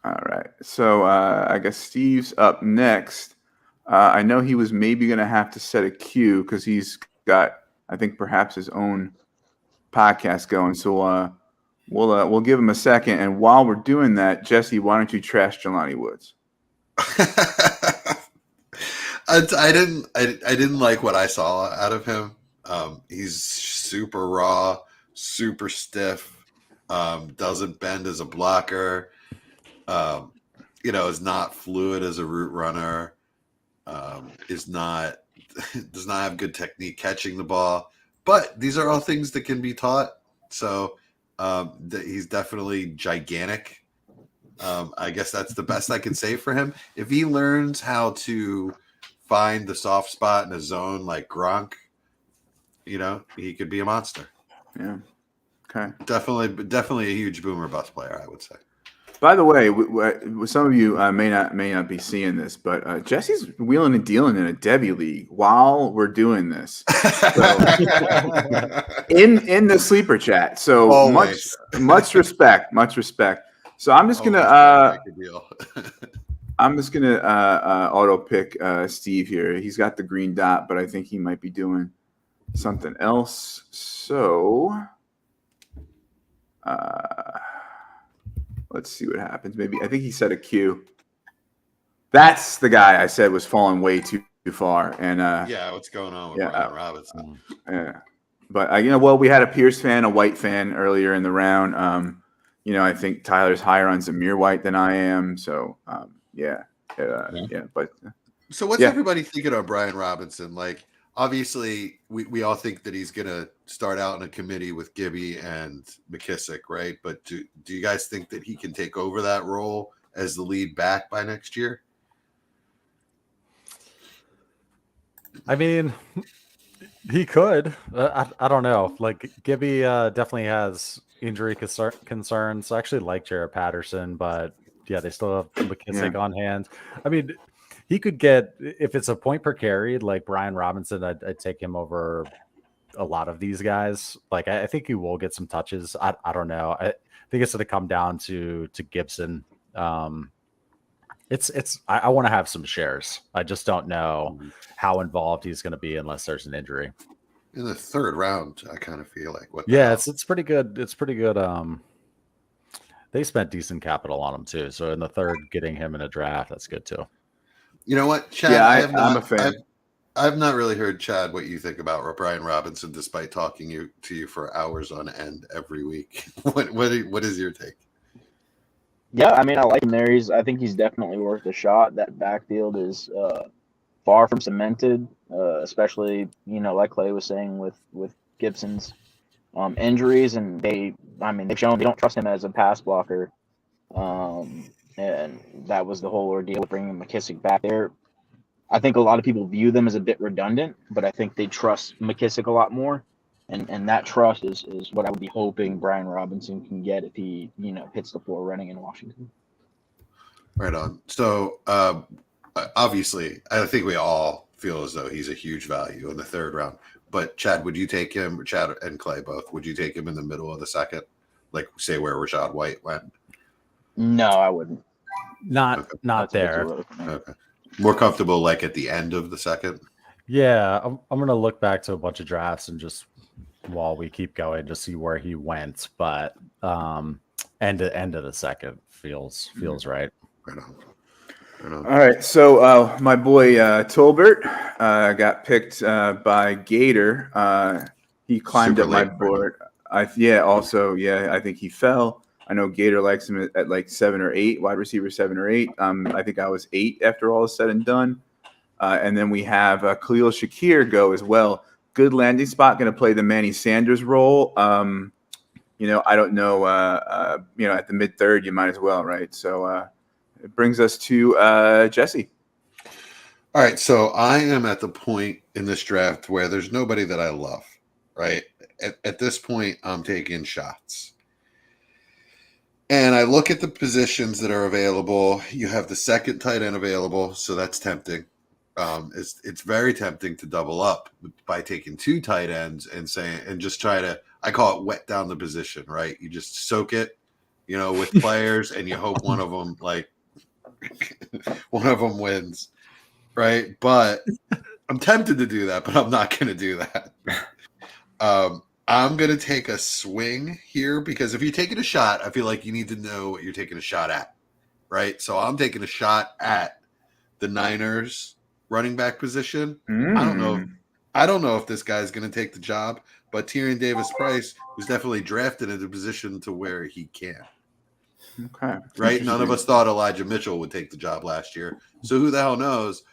All right. So I guess Steve's up next. I know he was maybe going to have to set a cue because he's got, I think, perhaps his own podcast going. So we'll give him a second. And while we're doing that, Jesse, why don't you trash Jelani Woods? I didn't like what I saw out of him. He's super raw, super stiff, doesn't bend as a blocker, is not fluid as a route runner, does not have good technique catching the ball. But these are all things that can be taught. So he's definitely gigantic. I guess that's the best I can say for him. If he learns how to find the soft spot in a zone like Gronk, he could be a monster. Yeah. Okay. Definitely a huge boomer bust player, I would say. By the way, some of you may not be seeing this, but Jesse's wheeling and dealing in a Debbie league while we're doing this. So, in the sleeper chat. So Always. much respect. So I'm just gonna auto pick Steve here. He's got the green dot, but I think he might be doing something else. So let's see what happens. Maybe I think he set a Q. That's the guy I said was falling way too far. And what's going on with Brian Robinson? Yeah, but we had a Pierce fan, a White fan earlier in the round. I think Tyler's higher on Zamir White than I am. So But so what's everybody thinking of Brian Robinson? Like, obviously, we all think that he's going to start out in a committee with Gibby and McKissick, right? But do you guys think that he can take over that role as the lead back by next year? I mean, he could. I don't know. Like, Gibby definitely has injury concerns. I actually like Jared Patterson, but they still have McKissick on hand. I mean, he could get, if it's a point per carry, like Brian Robinson, I'd take him over a lot of these guys. Like I think he will get some touches. I don't know. I think it's going to come down to Gibson. I want to have some shares. I just don't know how involved he's going to be unless there's an injury. In the third round, I kind of feel like it's pretty good. It's pretty good. They spent decent capital on him too. So in the third, getting him in a draft, that's good too. You know what, Chad? Yeah, I'm a fan. I've not really heard, Chad, what you think about Brian Robinson, despite talking to you for hours on end every week. What is your take? Yeah, I mean, I like him there. I think he's definitely worth a shot. That backfield is far from cemented, especially, like Clay was saying with Gibson's injuries, and they've shown they don't trust him as a pass blocker, and that was the whole ordeal with bringing McKissick back there. I think a lot of people view them as a bit redundant, but I think they trust McKissick a lot more. And that trust is what I would be hoping Brian Robinson can get if he, hits the floor running in Washington. Right on. So obviously, I think we all feel as though he's a huge value in the third round. But Chad, would you take him? Chad and Clay both. Would you take him in the middle of the second, like say where Rashad White went? No, I wouldn't. Not there. Okay. More comfortable, like at the end of the second. Yeah, I'm gonna look back to a bunch of drafts and just while we keep going, just see where he went. But end of the second feels right. Right on. All right, so my boy Tolbert got picked by Gator. He climbed Super up my late, board. I think he fell. I know Gator likes him at like 7 or 8, wide receiver 7 or 8. I think I was 8 after all is said and done. And then we have Khalil Shakir go as well. Good landing spot, going to play the Manny Sanders role. I don't know. At the mid third, you might as well, right? So it brings us to Jesse. All right, so I am at the point in this draft where there's nobody that I love, right? At this point, I'm taking shots. And I look at the positions that are available. You have the second tight end available, so that's tempting. It's very tempting to double up by taking 2 tight ends and just try to, I call it wet down the position, right? You just soak it, with players, and you hope one of them wins, right? But I'm tempted to do that, but I'm not going to do that. I'm going to take a swing here because if you're taking a shot, I feel like you need to know what you're taking a shot at, right? So I'm taking a shot at the Niners running back position. I don't know if this guy's going to take the job, but Tyrion Davis-Price was definitely drafted in a position to where he can. Okay. Right? None of us thought Elijah Mitchell would take the job last year. So who the hell knows?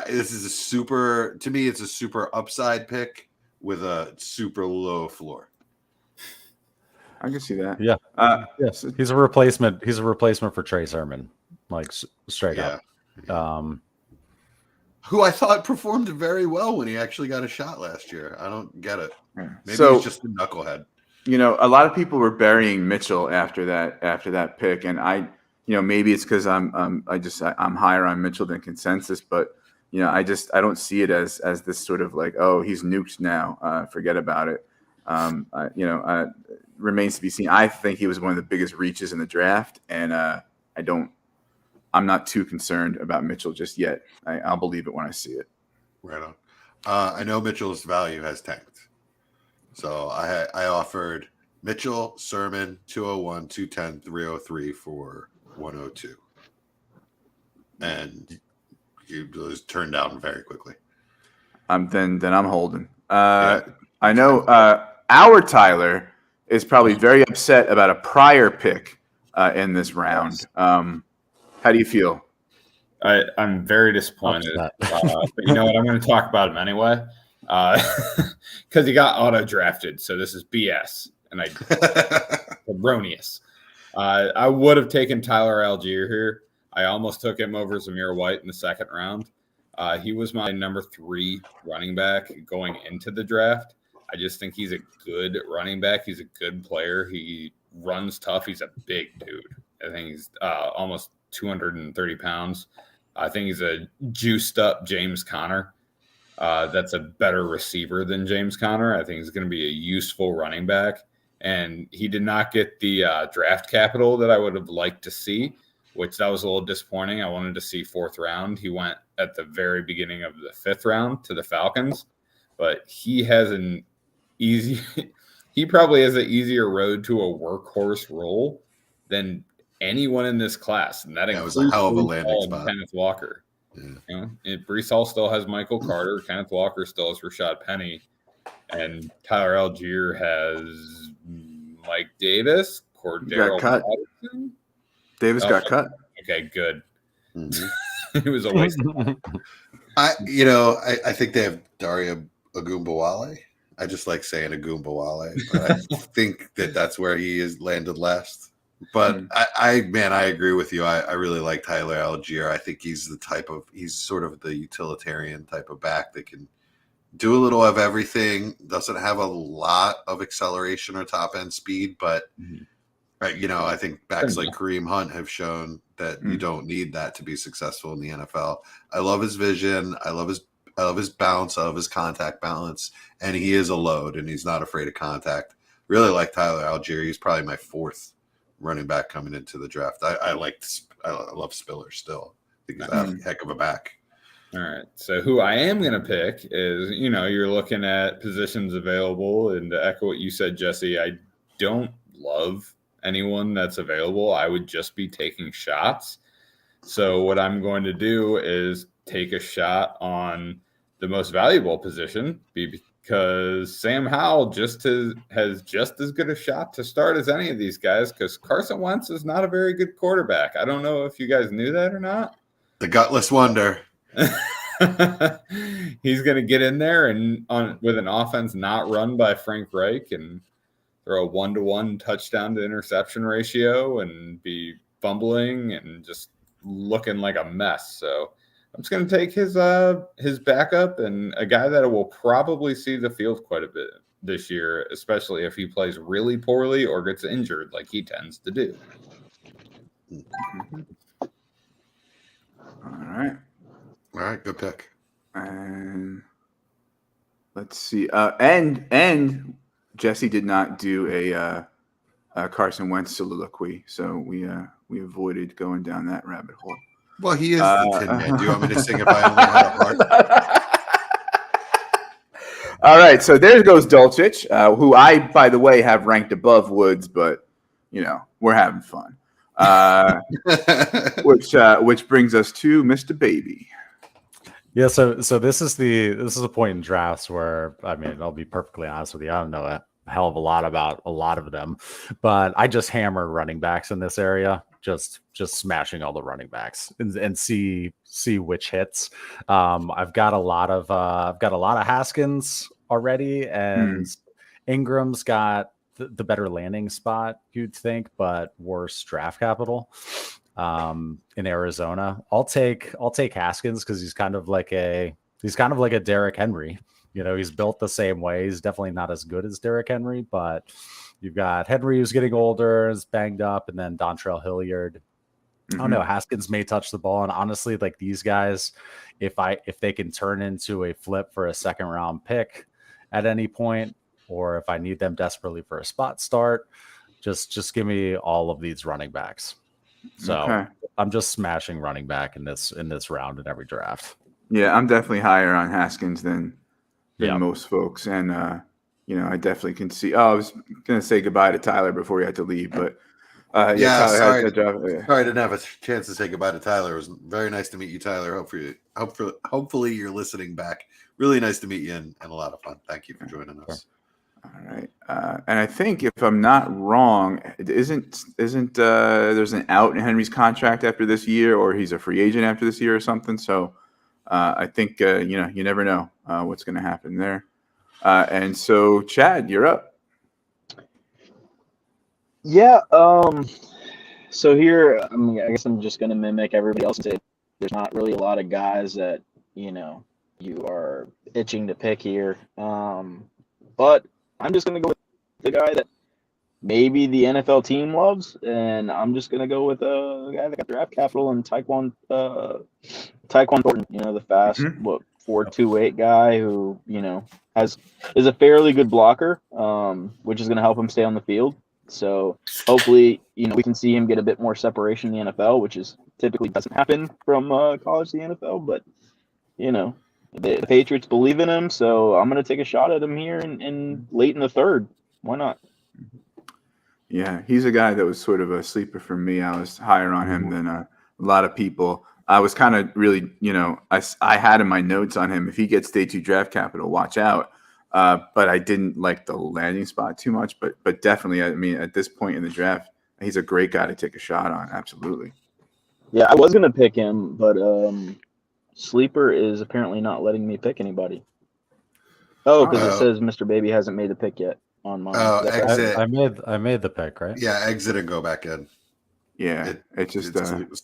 This is it's a super upside pick with a super low floor. I can see that. Yeah. Yes. He's a replacement. He's a replacement for Trey Sermon, like straight up. Who I thought performed very well when he actually got a shot last year. I don't get it. Maybe he's just a knucklehead. A lot of people were burying Mitchell after that pick, and maybe it's because I'm higher on Mitchell than consensus, but I don't see it as this sort of like, oh, he's nuked now. Forget about it. Remains to be seen. I think he was one of the biggest reaches in the draft, and I'm not too concerned about Mitchell just yet. I'll believe it when I see it. Right on. I know Mitchell's value has tanked. So I offered Mitchell, Sermon, 201, 210, 303 for 102. And he was turned down very quickly. Then I'm holding. I know our Tyler is probably very upset about a prior pick in this round. How do you feel? I'm very disappointed. But you know what? I'm going to talk about him anyway because he got auto-drafted. So this is BS. And erroneous. I would have taken Tyler Algier here. I almost took him over Zamir White in the second round. He was my number 3 running back going into the draft. I just think he's a good running back. He's a good player. He runs tough. He's a big dude. I think he's almost 230 pounds. I think he's a juiced up James Conner. That's a better receiver than James Conner. I think he's going to be a useful running back. And he did not get the draft capital that I would have liked to see, which that was a little disappointing. I wanted to see 4th round. He went at the very beginning of the 5th round to the Falcons, but he has he probably has an easier road to a workhorse role than anyone in this class. And that it was a hell of a landing spot. Kenneth Walker. Yeah. Brees Hall still has Michael Carter. Kenneth Walker still has Rashad Penny. And Tyler Algier has Mike Davis, Cordero Patterson. Davis got cut. Okay, good. It was a waste of time. I think they have Daria Agumbawale. I just like saying Agumbawale, but I think that's where he is landed last. But I agree with you. I really like Tyler Algier. I think he's sort of the utilitarian type of back that can do a little of everything. Doesn't have a lot of acceleration or top end speed, but I think backs like Kareem Hunt have shown that you don't need that to be successful in the NFL. I love his vision. I love his bounce. I love his contact balance, and he is a load, and he's not afraid of contact. Really like Tyler Algier. He's probably my 4th running back coming into the draft. I love Spiller still. I think he's a heck of a back. All right. So who I am going to pick is, you're looking at positions available, and to echo what you said, Jesse, I don't love anyone that's available. I would just be taking shots. So what I'm going to do is take a shot on the most valuable position because Sam Howell has just as good a shot to start as any of these guys because Carson Wentz is not a very good quarterback. I don't know if you guys knew that or not. The gutless wonder. He's going to get in there and with an offense not run by Frank Reich and throw a 1-to-1 touchdown to interception ratio and be fumbling and just looking like a mess. So I'm just going to take his backup and a guy that will probably see the field quite a bit this year, especially if he plays really poorly or gets injured like he tends to do. All right, good pick. And let's see. And Jesse did not do a Carson Wentz soliloquy, so we avoided going down that rabbit hole. Well, he is the Tin Man. Do you want me to sing if I only had a heart? All right, so there goes Dulcich, who I, by the way, have ranked above Woods, but we're having fun. Which brings us to Mr. Baby. Yeah, so this is a point in drafts where I'll be perfectly honest with you. I don't know a hell of a lot about a lot of them, but I just hammer running backs in this area, just smashing all the running backs and see which hits. I've got a lot of Haskins already, and Ingram's got the better landing spot, you'd think, but worse draft capital. In Arizona, I'll take Haskins because he's kind of like a Derrick Henry. He's built the same way. He's definitely not as good as Derrick Henry, but you've got Henry who's getting older, is banged up, and then Dontrell Hilliard. I don't know. Haskins may touch the ball, and honestly, like these guys, if they can turn into a flip for a 2nd round pick at any point, or if I need them desperately for a spot start, just give me all of these running backs. So I'm just smashing running back in this round in every draft. Yeah, I'm definitely higher on Haskins than most folks, and I definitely can see. Oh, I was gonna say goodbye to Tyler before he had to leave, but Tyler sorry. had a job. Sorry, I didn't have a chance to say goodbye to Tyler. It was very nice to meet you, Tyler. Hopefully you're listening back. Really nice to meet you and a lot of fun. Thank you for joining us. All right, and I think if I'm not wrong, isn't there's an out in Henry's contract after this year, or he's a free agent after this year or something? So I think you never know what's going to happen there. And so, Chad, you're up. Yeah. So here, I guess I'm just going to mimic everybody else and say there's not really a lot of guys that you are itching to pick here. But I'm just going to go with the guy that maybe the NFL team loves, and I'm just gonna go with a guy that got draft capital and Tyquan Thornton. You know, the fast Mhm. 4.28 guy who is a fairly good blocker, which is gonna help him stay on the field. So hopefully, we can see him get a bit more separation in the NFL, which is typically doesn't happen from college to the NFL. But the Patriots believe in him, so I'm gonna take a shot at him here in late in the third. Why not? Yeah, he's a guy that was sort of a sleeper for me. I was higher on him than a lot of people. I was kind of really, I had in my notes on him, if he gets day 2 draft capital, watch out. But I didn't like the landing spot too much. But definitely, I mean, at this point in the draft, he's a great guy to take a shot on. Absolutely. Yeah, I was gonna pick him, but Sleeper is apparently not letting me pick anybody. Oh, because it says Mr. Baby hasn't made the pick yet on mine. Oh, Is that right? exit. I made the pick, right? Yeah, exit and go back in. Yeah, it's just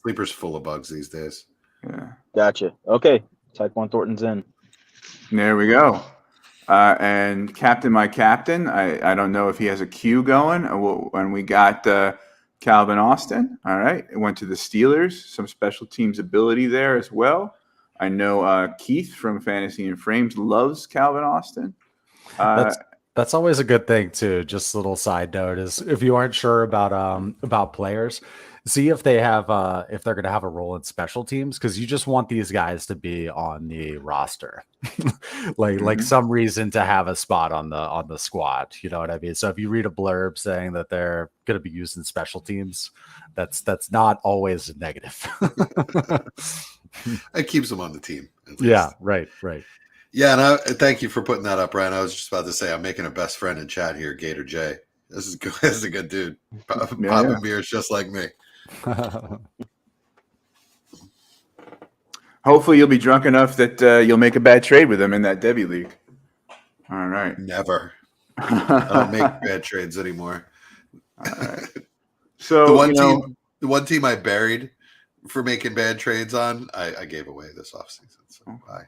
Sleeper's full of bugs these days. Yeah. Gotcha. Okay, Tyquan Thornton's in. There we go. And my captain, I don't know if he has a queue going. When we got Calvin Austin, all right, it went to the Steelers. Some special teams ability there as well. I know Keith from Fantasy and Frames loves Calvin Austin. That's always a good thing too. Just a little side note is if you aren't sure about players, see if they have if they're going to have a role in special teams, because you just want these guys to be on the roster, like some reason to have a spot on the squad. You know what I mean? So if you read a blurb saying that they're going to be used in special teams, that's not always negative. It keeps them on the team. Yeah, right. Yeah, and thank you for putting that up, Ryan. I was just about to say I'm making a best friend in chat here, Gator J. This is good. This is a good dude. Popping beers just like me. Hopefully you'll be drunk enough that you'll make a bad trade with him in that Debbie League. All right. Never. I don't make bad trades anymore. All right. So the one team I buried for making bad trades on, I gave away this offseason. So bye.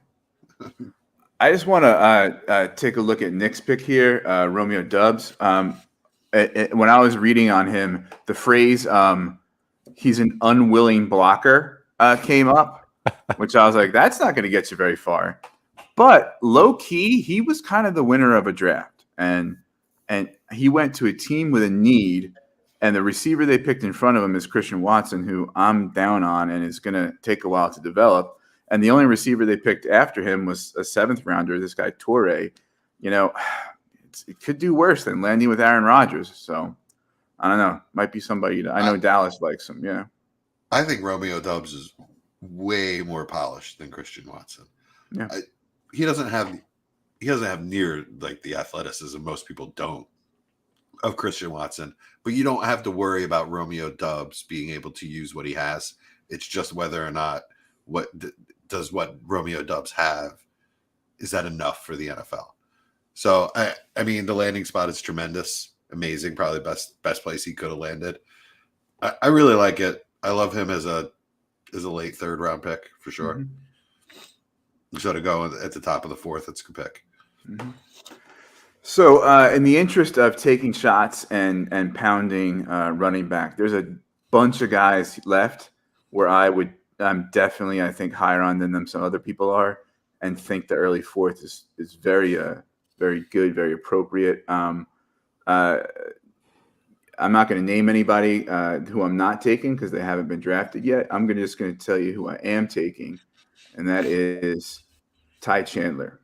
I just want to take a look at Nick's pick here, Romeo Dubs. When I was reading on him, the phrase he's an unwilling blocker came up, which I was like, that's not going to get you very far. But low key, he was kind of the winner of a draft. And he went to a team with a need, and the receiver they picked in front of him is Christian Watson, who I'm down on and is going to take a while to develop. And the only receiver they picked after him was a 7th rounder, this guy Torrey. It could do worse than landing with Aaron Rodgers. So I don't know. Might be somebody. I know Dallas likes him. Yeah. I think Romeo Dubs is way more polished than Christian Watson. Yeah. He doesn't have near like the athleticism most people don't of Christian Watson, but you don't have to worry about Romeo Dubs being able to use what he has. It's just whether or not what Romeo Dubs have, is that enough for the NFL? So I mean the landing spot is tremendous, amazing, probably best place he could have landed. I really like it. I love him as a late 3rd round pick for sure. Mm-hmm. So to go at the top of the 4th, it's a good pick. Mm-hmm. So in the interest of taking shots and pounding running back, there's a bunch of guys left where I'm definitely, I think, higher on than some other people are, and think the early 4th is very very good, very appropriate. I'm not going to name anybody who I'm not taking because they haven't been drafted yet. I'm just going to tell you who I am taking, and that is Ty Chandler.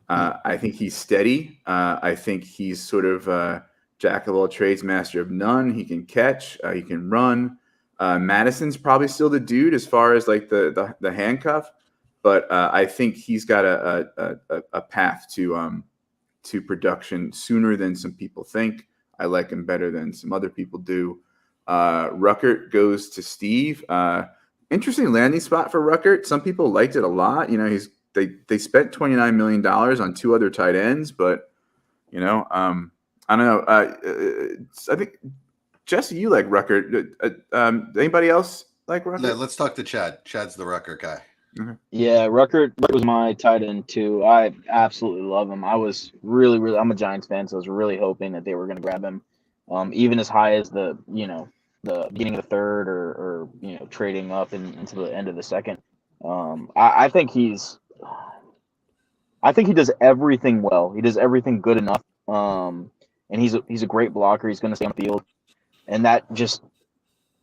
I think he's steady. I think he's sort of jack of all trades, master of none. He can catch. He can run. Madison's probably still the dude as far as like the handcuff, but I think he's got a path to production sooner than some people think. I like him better than some other people do. Ruckert goes to Steve. Interesting landing spot for Ruckert. Some people liked it a lot. They spent $29 million on 2 other tight ends, but I don't know. I think Jesse, you like Ruckert. Anybody else like Ruckert? Yeah, let's talk to Chad. Chad's the Ruckert guy. Mm-hmm. Yeah, Ruckert was my tight end too. I absolutely love him. I was really, I'm a Giants fan, so I was really hoping that they were going to grab him. even as high as the beginning of the third or trading up into the end of the second. I think he does everything well. He does everything good enough. And he's a great blocker. He's going to stay on the field, and that just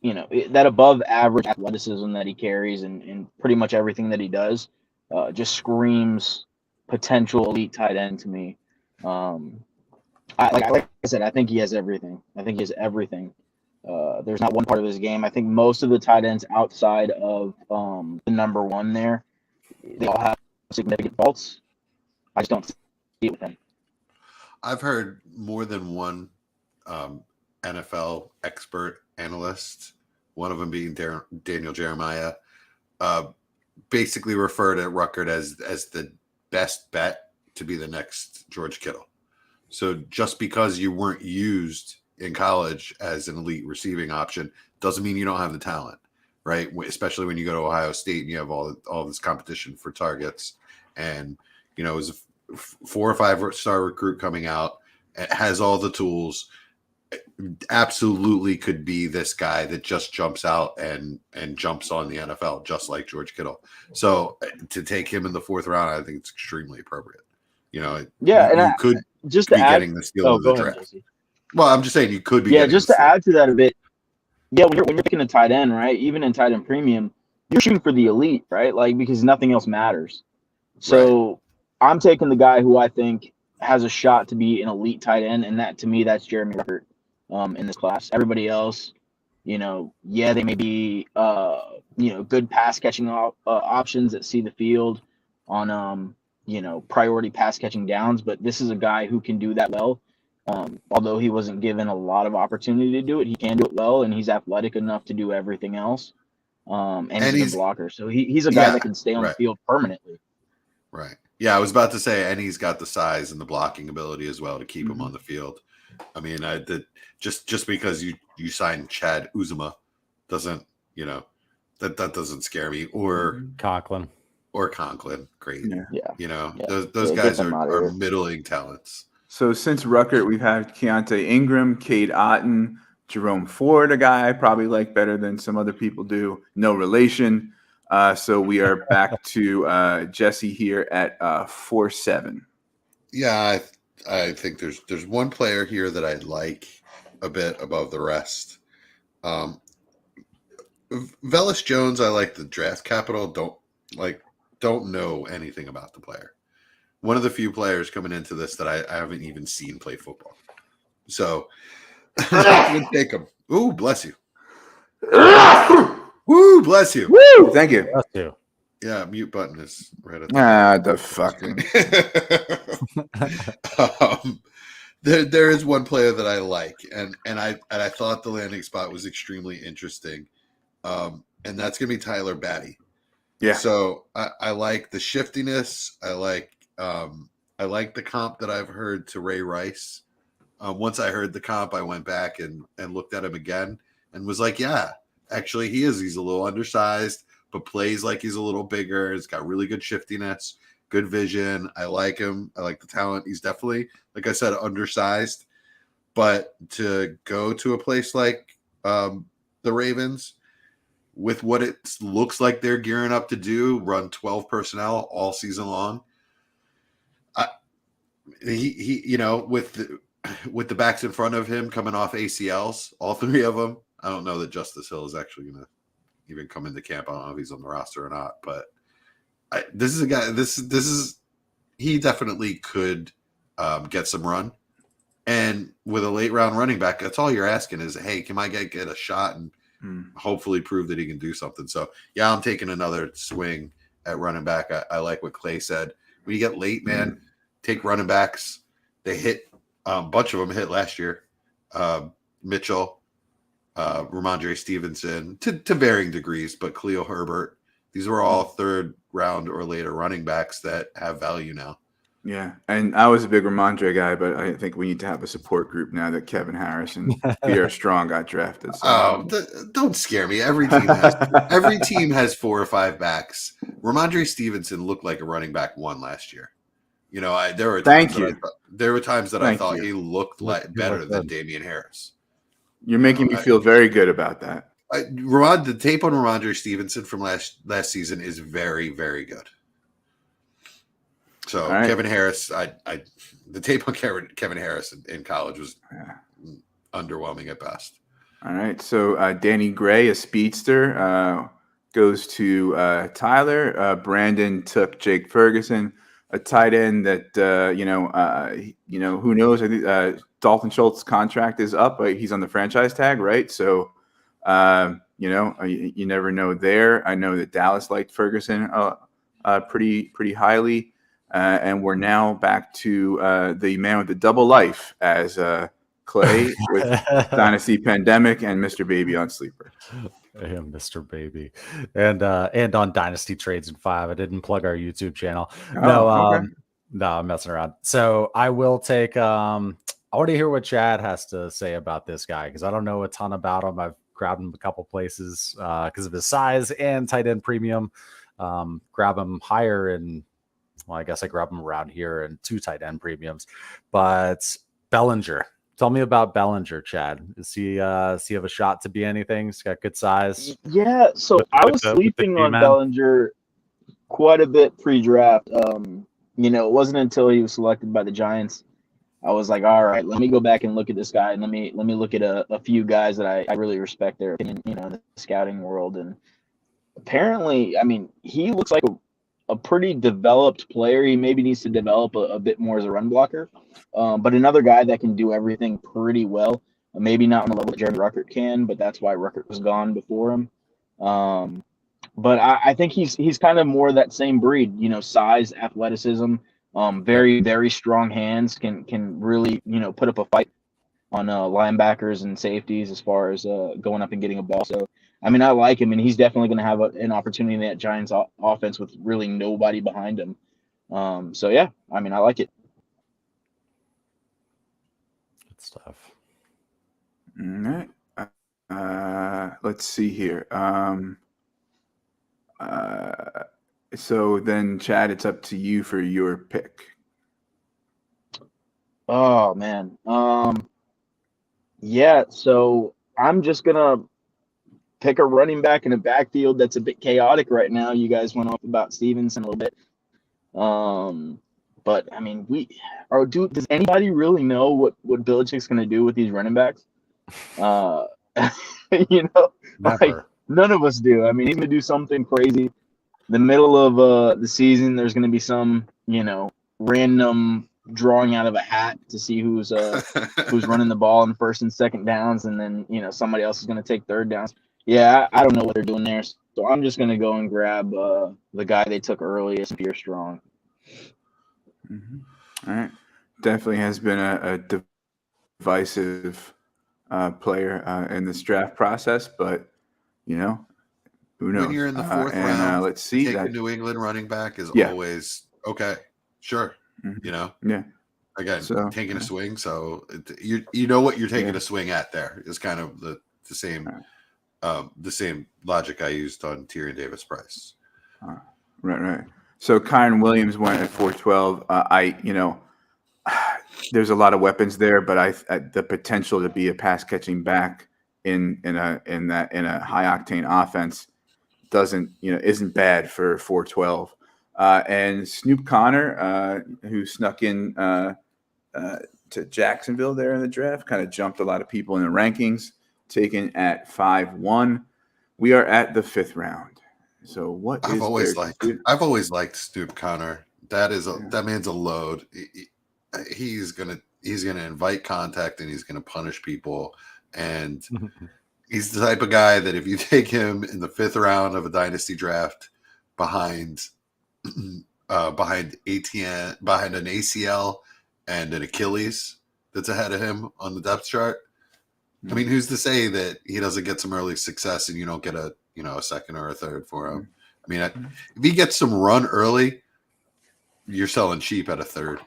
that above average athleticism that he carries and pretty much everything that he does just screams potential elite tight end to me. Like I said, I think he has everything. There's not one part of his game. I think most of the tight ends outside of the number one there, they all have significant faults. I just don't see it with him. I've heard more than one NFL expert analyst, one of them being Daniel Jeremiah, basically refer to Ruckert as the best bet to be the next George Kittle. So just because you weren't used in college as an elite receiving option doesn't mean you don't have the talent, right? Especially when you go to Ohio State and you have all this competition for targets. And, it was a 4 or 5 star recruit coming out, has all the tools, absolutely could be this guy that just jumps out and jumps on the NFL, just like George Kittle. So to take him in the 4th round, I think it's extremely appropriate. You could just be to add, getting the steal of the draft. Jesse. Well, I'm just saying you could be. Yeah, just to add to that a bit. Yeah, when you're picking a tight end, right? Even in tight end premium, you're shooting for the elite, right? Like, because nothing else matters. So I'm taking the guy who I think has a shot to be an elite tight end, and that to me, that's Jeremy Ruckert in this class. Everybody else, they may be good pass catching options that see the field on priority pass catching downs, but this is a guy who can do that well. Although he wasn't given a lot of opportunity to do it, he can do it well, and he's athletic enough to do everything else. And he's a blocker, so he's a guy that can stay on the field permanently. Right. Yeah, I was about to say, and he's got the size and the blocking ability as well to keep him on the field. I mean, just because you signed Chad Uzuma doesn't, that doesn't scare me. Or Conklin. Great. Yeah. Those guys are middling talents. So since Ruckert, we've had Keontae Ingram, Cade Otton, Jerome Ford, a guy I probably like better than some other people do. No relation. So we are back to Jesse here at 4-7. Yeah, I think there's one player here that I like a bit above the rest. Velus Jones, I like the draft capital. Don't know anything about the player. One of the few players coming into this that I haven't even seen play football. So I'm not going to take him. Ooh, bless you. Woo, bless you. Woo, thank you. Bless you. Yeah, mute button is right at the the fucking. There is one player that I like, and I thought the landing spot was extremely interesting, and that's gonna be Tyler Batty. Yeah. So I like the shiftiness. I like the comp that I've heard to Ray Rice. Once I heard the comp, I went back and looked at him again and was like, yeah, actually he is. He's a little undersized, but plays like he's a little bigger. He's got really good shiftiness, good vision. I like him. I like the talent. He's definitely, like I said, undersized. But to go to a place like the Ravens with what it looks like they're gearing up to do, run 12 personnel all season long, he with the backs in front of him coming off ACLs, all 3 of them. I don't know that Justice Hill is actually going to even come into camp. I don't know if he's on the roster or not, but this is a guy. He definitely could get some run. And with a late round running back, that's all you're asking is, hey, can I get a shot and hopefully prove that he can do something? So yeah, I'm taking another swing at running back. I like what Clay said. When you get late, man, take running backs. They hit a bunch of them hit last year. Mitchell, Ramondre Stevenson to varying degrees, but Khalil Herbert. These were all 3rd round or later running backs that have value now. Yeah, and I was a big Ramondre guy, but I think we need to have a support group now that Kevin Harris and Pierre Strong got drafted. So. Don't scare me. Every team has 4 or 5 backs. Ramondre Stevenson looked like a running back 1 last year. There were Thank times you. that I thought you. he looked like better than Damian Harris. You're making me feel very good about that. The tape on Ramondre Stevenson from last season is very, very good. So All right. Kevin Harris, the tape on Kevin Harris in college was underwhelming at best. All right. So Danny Gray, a speedster, goes to Tyler. Brandon took Jake Ferguson, a tight end that who knows? I think Dalton Schultz's contract is up. He's on the franchise tag, right? So you never know there. I know that Dallas liked Ferguson pretty highly, and we're now back to the man with the double life as Clay with Dynasty Pandemic and Mr. Baby on Sleeper. And Mr. Baby, and on Dynasty Trades in 5. I didn't plug our YouTube channel. No, I'm messing around. So I will take. I want to hear what Chad has to say about this guy because I don't know a ton about him. I've grabbed him a couple places because of his size and tight end premium. Grab him higher and I guess I grab him around here and 2 tight end premiums. But Bellinger. Tell me about Bellinger, Chad. Does he have a shot to be anything? He's got good size. Yeah, so I was sleeping on Bellinger quite a bit pre-draft. It wasn't until he was selected by the Giants, I was like, all right, let me go back and look at this guy, and let me look at a few guys that I really respect their opinion, in the scouting world. And apparently, he looks like a pretty developed player. He maybe needs to develop a bit more as a run blocker. But another guy that can do everything pretty well. Maybe not on the level that Jeremy Ruckert can, but that's why Ruckert was gone before him. But I think he's kind of more that same breed, size, athleticism, very, very strong hands, can really, put up a fight on linebackers and safeties as far as going up and getting a ball. So, I like him, and he's definitely going to have an opportunity in that Giants offense with really nobody behind him. So, yeah, I like it. Good stuff. All right. Let's see here. So then, Chad, it's up to you for your pick. Oh, man. Yeah, so I'm just going to pick a running back in a backfield that's a bit chaotic right now. You guys went off about Stevenson a little bit. But, does anybody really know what Belichick's going to do with these running backs? Never. None of us do. He's going to do something crazy. The middle of the season, there's going to be some, random drawing out of a hat to see who's running the ball in first and second downs, and then somebody else is going to take third downs. Yeah, I don't know what they're doing there, so I'm just going to go and grab the guy they took earliest, Pierre Strong. Mm-hmm. All right, definitely has been a divisive player in this draft process, but who knows? When you're in the 4th round, let's see. Take a New England running back is always okay. Sure, Mm-hmm. Yeah. Again, taking a swing, so you know what you're taking a swing at. There is kind of the same logic I used on Tyrion Davis Price. Right. So Kyron Williams went at 412. There's a lot of weapons there, but the potential to be a pass catching back in a high octane offense isn't bad for 412. And Snoop Connor, who snuck in to Jacksonville there in the draft, kind of jumped a lot of people in the rankings, taken at 5-1. We are at the 5th round. So I've always liked Snoop Connor. That man's a load. He's gonna invite contact and he's gonna punish people, and he's the type of guy that if you take him in the 5th round of a dynasty draft behind ATN, behind an ACL and an Achilles that's ahead of him on the depth chart. Who's to say that he doesn't get some early success and you don't get a second or a third for him? If he gets some run early, you're selling cheap at a third.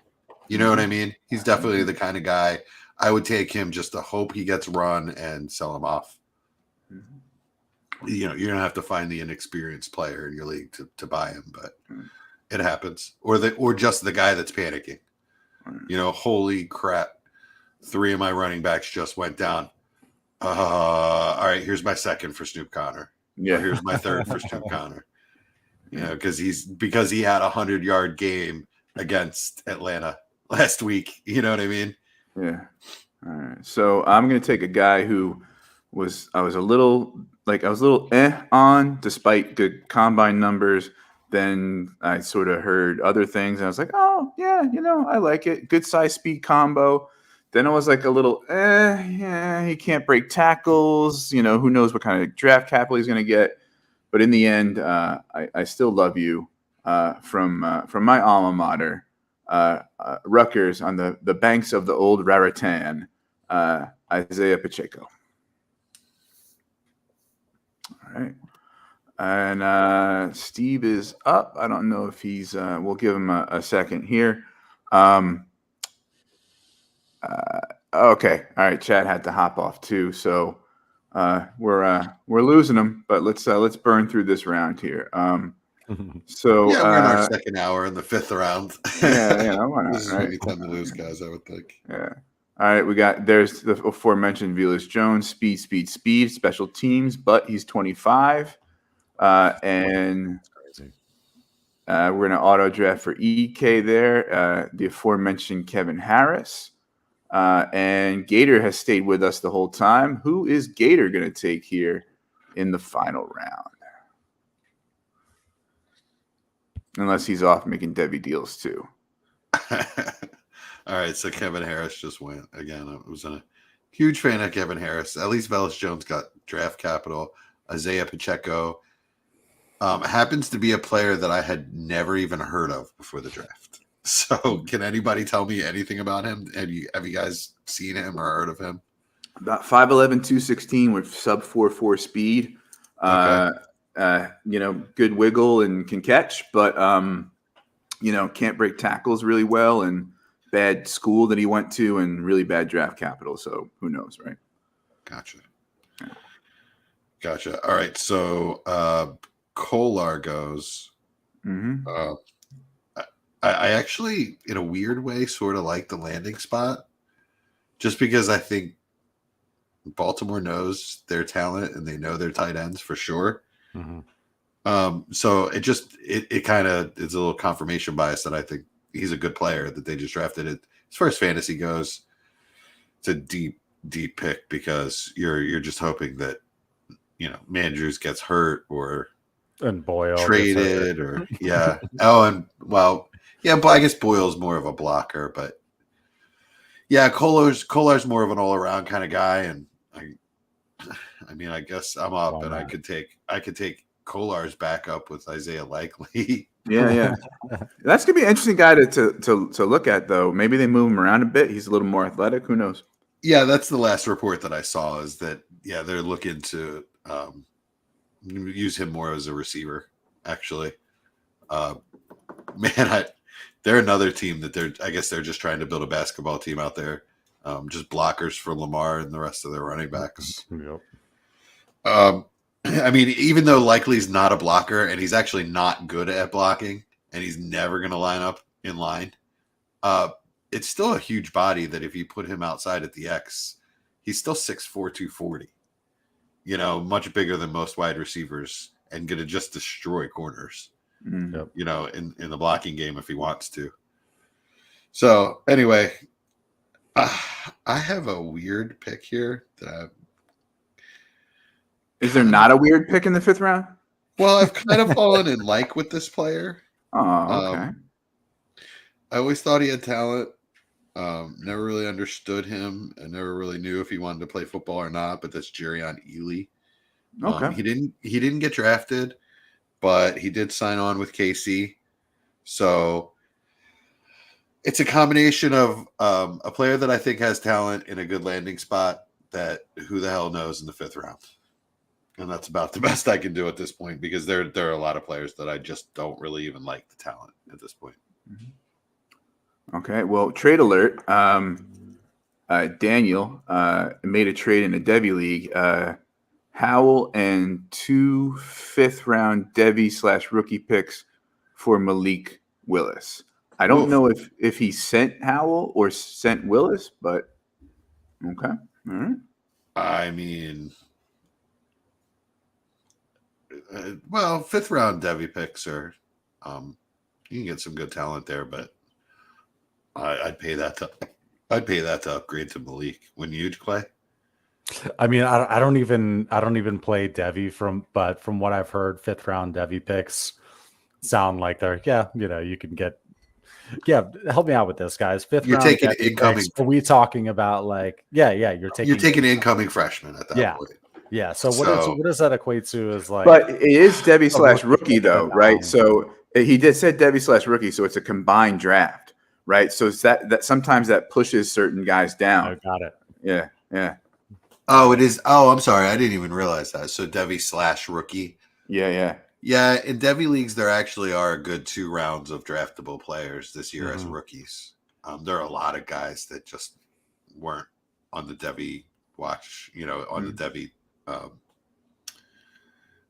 You know what I mean? He's definitely the kind of guy I would take him just to hope he gets run and sell him off. You're gonna have to find the inexperienced player in your league to buy him, but It happens. Or just the guy that's panicking. Holy crap. 3 of my running backs just went down. All right, here's my second for Snoop Connor. Yeah. Or here's my third for Snoop Connor. Because he had a 100-yard game against Atlanta last week. You know what I mean? Yeah. All right. So I'm going to take a guy who I was a little on despite good combine numbers. Then I sort of heard other things and I was like, oh yeah, I like it. Good size speed combo. Then I was like a little, yeah, he can't break tackles. Who knows what kind of draft capital he's going to get. But in the end, I still love you from my alma mater, Rutgers, on the banks of the old Raritan, Isaiah Pacheco. All right. And Steve is up. I don't know if he's we'll give him a second here. Okay. All right. Chad had to hop off too. So we're losing him, but let's burn through this round here. So yeah, we're in our second hour in the 5th round. Why not, This is right? any time to lose, guys, I would think. Yeah. All right, there's the aforementioned Velus Jones, speed, special teams, but he's 25. And we're going to auto draft for EK there. The aforementioned Kevin Harris. And Gator has stayed with us the whole time. Who is Gator going to take here in the final round? Unless he's off making Debbie deals too. All right, so Kevin Harris just went. Again, I was a huge fan of Kevin Harris. At least Velus Jones got draft capital. Isaiah Pacheco happens to be a player that I had never even heard of before the draft. So can anybody tell me anything about him? Have you guys seen him or heard of him? About 5'11", 216 with sub 4.4 speed. Okay. Good wiggle and can catch, but can't break tackles really well, and bad school that he went to, and really bad draft capital. So who knows, right? Gotcha. All right, so Kolar goes. Mm-hmm. I actually, in a weird way, sort of like the landing spot, just because I think Baltimore knows their talent and they know their tight ends for sure. Mm-hmm. So it kind of is a little confirmation bias that I think he's a good player that they just drafted. It as far as fantasy goes, it's a deep pick because you're just hoping that Mandrews gets hurt or Boyle traded or yeah. But I guess Boyle's more of a blocker, but yeah, Kolar's more of an all around kind of guy, and I guess I'm up. Why and not? I could take Kolar's backup with Isaiah Likely. Yeah. That's gonna be an interesting guy to look at, though. Maybe they move him around a bit. He's a little more athletic. Who knows? Yeah, that's the last report that I saw is that they're looking to use him more as a receiver. Actually, they're another team that they're just trying to build a basketball team out there, just blockers for Lamar and the rest of their running backs. Yep. Even though Likely's not a blocker and he's actually not good at blocking and he's never going to line up in line, it's still a huge body that if you put him outside at the X, he's still 6'4", 240. Much bigger than most wide receivers and going to just destroy corners, Yep. in the blocking game if he wants to. So anyway, I have a weird pick here that Is there not a weird pick in the 5th round? I've kind of fallen in like with this player. Oh, okay. I always thought he had talent. Never really understood him and never really knew if he wanted to play football or not, but that's Jerrion Ely. Okay. He didn't get drafted, but he did sign on with KC. So it's a combination of a player that I think has talent in a good landing spot that who the hell knows in the 5th round. And that's about the best I can do at this point because there are a lot of players that I just don't really even like the talent at this point. Okay. Well, trade alert. Daniel made a trade in a Devi league. Howell and 2 5th round Devi /rookie picks for Malik Willis. I don't know if he sent Howell or sent Willis, but okay. All right. I mean, well, 5th round Devy picks are, you can get some good talent there, but I'd pay that to upgrade to Malik. Wouldn't you, Clay? I mean, I don't even play Devy but from what I've heard, 5th round Devy picks sound like they're you can get. Yeah, help me out with this, guys. 5th You're round taking Devy incoming. picks. Are we talking about like you're taking incoming freshmen at that point. Yeah. So what does that equate to? Is like, but it is Devy / rookie though, right? down. So he did said Devy / rookie, so it's a combined draft, right? So it's that sometimes that pushes certain guys down. I got it. Yeah. Oh, it is. Oh, I'm sorry, I didn't even realize that. So Devy / rookie. Yeah. Yeah, in Devy leagues, there actually are a good 2 rounds of draftable players this year as rookies. There are a lot of guys that just weren't on the Devy watch, on the Devy.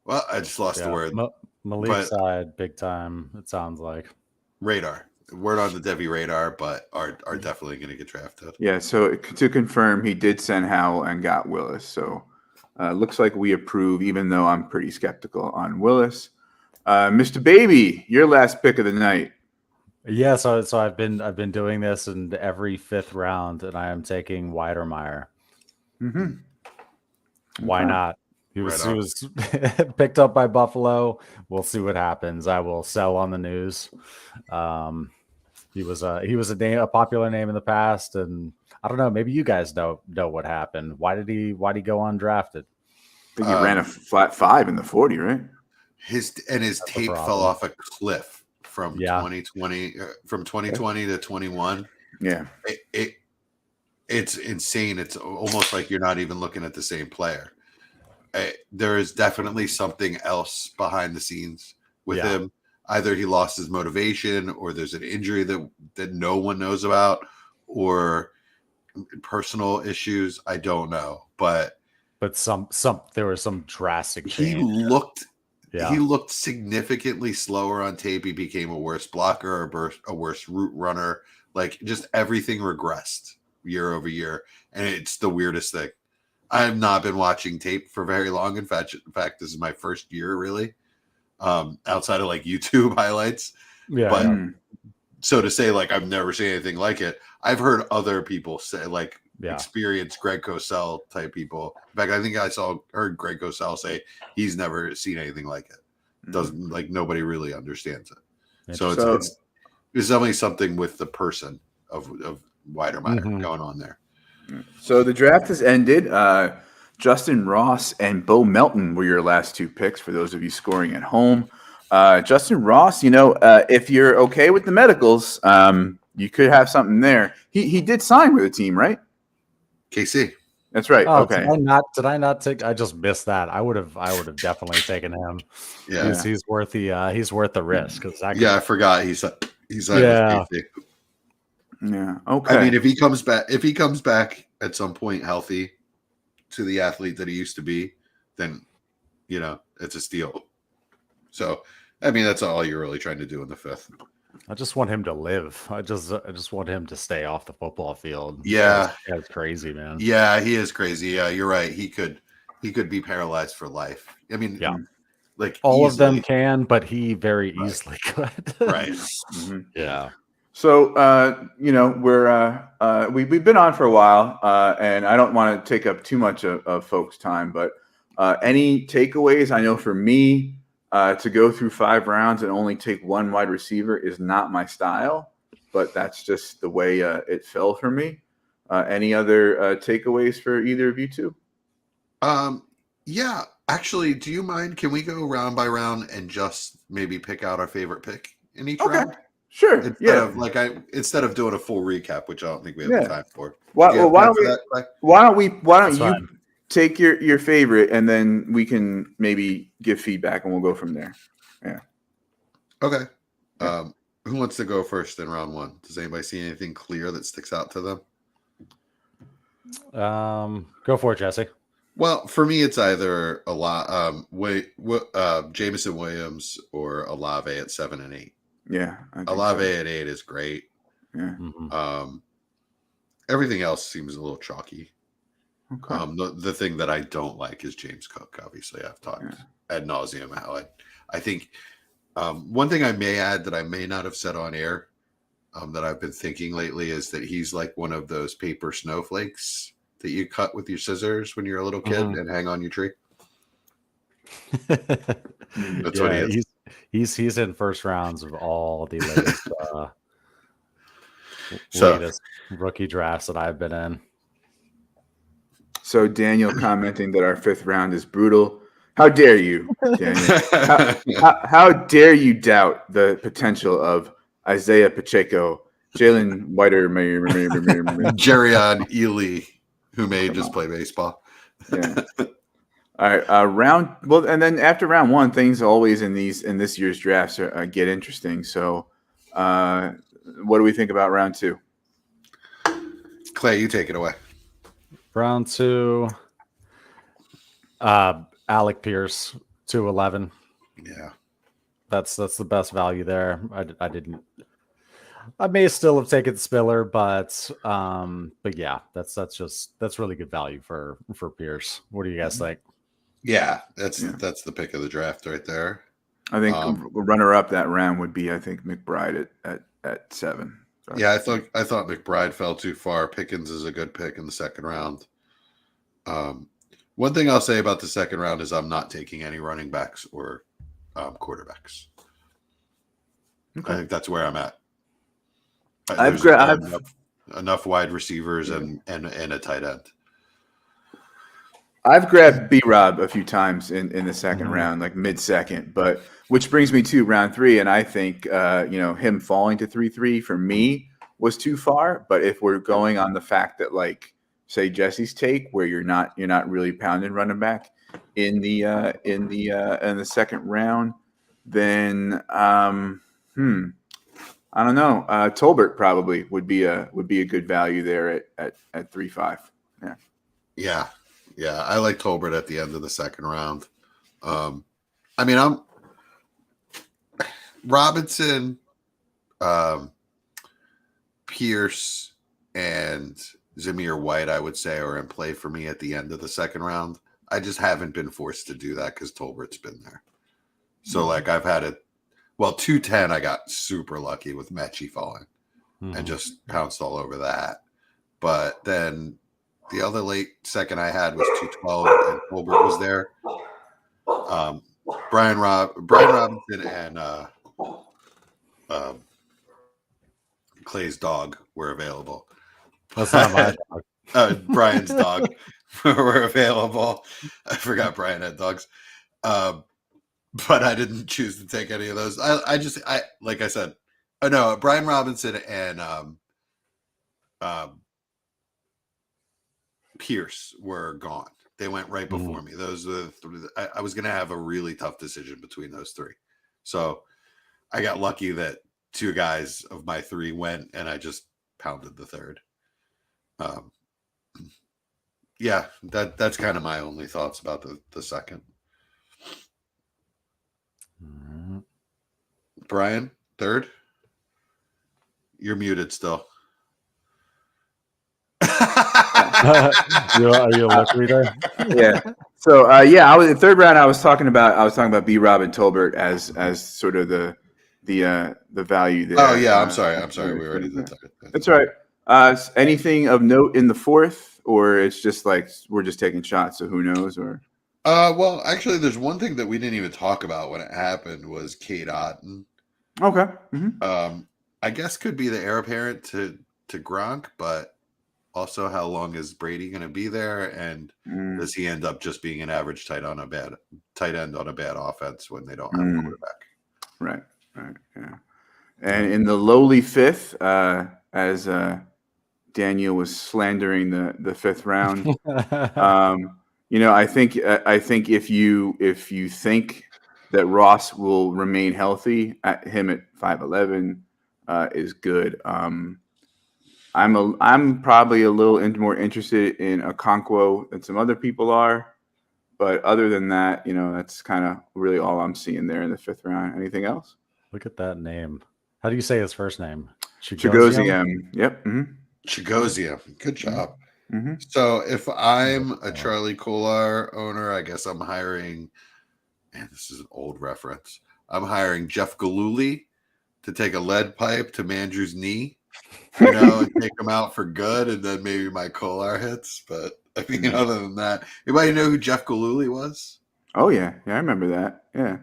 Well, I just lost the word. Malik side, big time, it sounds like. Radar. We're on the Devy radar, but are definitely going to get drafted. Yeah, so to confirm, he did send Howell and got Willis. So looks like we approve, even though I'm pretty skeptical on Willis. Mr. Baby, your last pick of the night. Yeah, so I've been doing this in every 5th round, and I am taking Weidermeyer. Why not? He was picked up by Buffalo. We'll see what happens. I will sell on the news. He was a popular name in the past, and I don't know. Maybe you guys know what happened. Why did he go undrafted? I think he ran a flat 5 in the 40, right? His tape fell off a cliff from 2020 to 21. Yeah, it's insane. It's almost like you're not even looking at the same player. There is definitely something else behind the scenes with him. Either he lost his motivation, or there's an injury that no one knows about, or personal issues. I don't know, but there was some drastic change. He looked significantly slower on tape. He became a worse blocker, a worse route runner. Like, just everything regressed year over year, and it's the weirdest thing. I have not been watching tape for very long. In fact, this is my first year really, outside of like YouTube highlights. Yeah. But so to say, like, I've never seen anything like it. I've heard other people say, like, experienced Greg Cosell type people. In fact, I think I heard Greg Cosell say he's never seen anything like it. Doesn't, like, nobody really understands it. So it's definitely something with the person of Weidermeyer going on there. So the draft has ended. Justin Ross and Bo Melton were your last 2 picks for those of you scoring at home. Justin Ross, if you're okay with the medicals, you could have something there. He did sign with a team, right? KC. That's right. Oh, okay. Did I not take? I just missed that. I would have definitely taken him. Yeah, he's worth the risk. I forgot he's signed with KC. Yeah. Okay. I mean, if he comes back at some point healthy to the athlete that he used to be, then it's a steal. So, I mean, that's all you're really trying to do in the 5th. I just want him to live. I just want him to stay off the football field. Yeah, that's crazy, man. Yeah, he is crazy. Yeah, you're right. He could be paralyzed for life. I mean, like, all easily. of them can, but he very easily could. Right. Yeah. So, we've been on for a while, and I don't want to take up too much of folks' time, but any takeaways? I know for me, to go through 5 rounds and only take 1 wide receiver is not my style, but that's just the way it fell for me. Any other takeaways for either of you two? Yeah, actually, do you mind? Can we go round by round and just maybe pick out our favorite pick in each round? Sure. Instead of doing a full recap, which I don't think we have the time for. Why don't you take your favorite, and then we can maybe give feedback, and we'll go from there. Yeah. Okay. Who wants to go first in round 1? Does anybody see anything clear that sticks out to them? Go for it, Jesse. Well, for me, it's either a lot, Jameson Williams or Olave at 7 and 8. Yeah, I think Olave so. at 8 is great. Yeah. Everything else seems a little chalky. Okay. The thing that I don't like is James Cook. Obviously, I've talked ad nauseum how I think one thing I may add that I may not have said on air that I've been thinking lately is that he's like one of those paper snowflakes that you cut with your scissors when you're a little kid and hang on your tree. That's what he is. He's in first rounds of all the latest rookie drafts that I've been in. So Daniel commenting that our 5th round is brutal. How dare you, Daniel? how dare you doubt the potential of Isaiah Pacheco, Jalen Whiter, Jerrion Ely, who may just play baseball. Yeah. All right. And then after round 1, things always in this year's drafts get interesting. So, what do we think about round 2? Clay, you take it away. Round 2, Alec Pierce, 211. Yeah, that's the best value there. I may still have taken Spiller, but yeah, that's really good value for Pierce. What do you guys think? Yeah, that's the pick of the draft right there. I think runner up that round would be McBride at 7. So. Yeah, I thought McBride fell too far. Pickens is a good pick in the second round. One thing I'll say about the second round is I'm not taking any running backs or quarterbacks. Okay. I think that's where I'm at. I've enough wide receivers and a tight end. I've grabbed B-Rob a few times in the second round, like mid-second, but which brings me to round 3, and I think him falling to 3-3 for me was too far. But if we're going on the fact that, like, say Jesse's take, where you're not really pounding running back in the second round, then I don't know. Tolbert probably would be a good value there at 3-5. Yeah. Yeah, I like Tolbert at the end of the second round. I'm Robinson, Pierce, and Zamir White, I would say, are in play for me at the end of the second round. I just haven't been forced to do that because Tolbert's been there. So, I've had it. Well, 210, I got super lucky with Mechie falling and just pounced all over that. But then the other late second I had was 212, and Tolbert was there. Brian Robinson and Clay's dog were available. That's not my dog. Brian's dog were available. I forgot Brian had dogs. But I didn't choose to take any of those. I like I said, no, Brian Robinson and Pierce were gone. They went right before me. Those were I was going to have a really tough decision between those 3. So I got lucky that 2 guys of my 3 went, and I just pounded the third. Yeah, that's kind of my only thoughts about the second. Brian, third? You're muted still. Are you a lip reader? Yeah. So I was in third round. I was talking about B-Rob and Tolbert as sort of the value there. Oh yeah, I'm sorry. We already did that. That's right. Anything of note in the fourth, or it's just like we're just taking shots, so who knows? Or well, actually, there's one thing that we didn't even talk about when it happened was Cade Otton. Okay. I guess could be the heir apparent to Gronk, but also how long is Brady going to be there, and does he end up just being an average tight end on a bad offense when they don't have a quarterback? Right. Yeah. And in the lowly fifth, as Daniel was slandering the fifth round, I think if you think that Ross will remain healthy, at him at 5'11" is good. I'm probably a little more interested in Okonkwo than some other people are. But other than that, that's kind of really all I'm seeing there in the 5th round. Anything else? Look at that name. How do you say his first name? Chigozium. Yep. Mm-hmm. Chigozium. Good job. Mm-hmm. So if I'm a Charlie Kolar owner, I guess I'm hiring, man, this is an old reference. I'm hiring Jeff Galooly to take a lead pipe to Mandrew's knee, and take him out for good, and then maybe my Kolar hits. But I mean, other than that, anybody know who Jeff Galooly was? Oh yeah, I remember that. Yeah.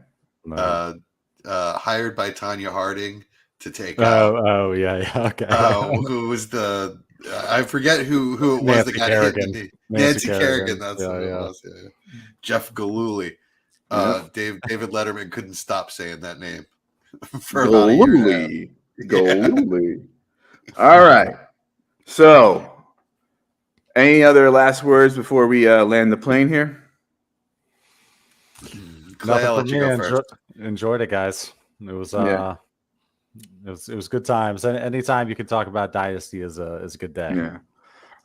No. Hired by Tanya Harding to take out. Oh yeah, okay. Who was the? I forget who it was Nancy that got Kerrigan. hit. Nancy Kerrigan. That's what it was. Yeah. Jeff Galooly. David Letterman couldn't stop saying that name for about a year. Galooly. All right. So, any other last words before we land the plane here? Clay, I'll let you go first. Enjoyed it, guys. It was it was good times. Anytime you can talk about Dynasty is a good day. Yeah.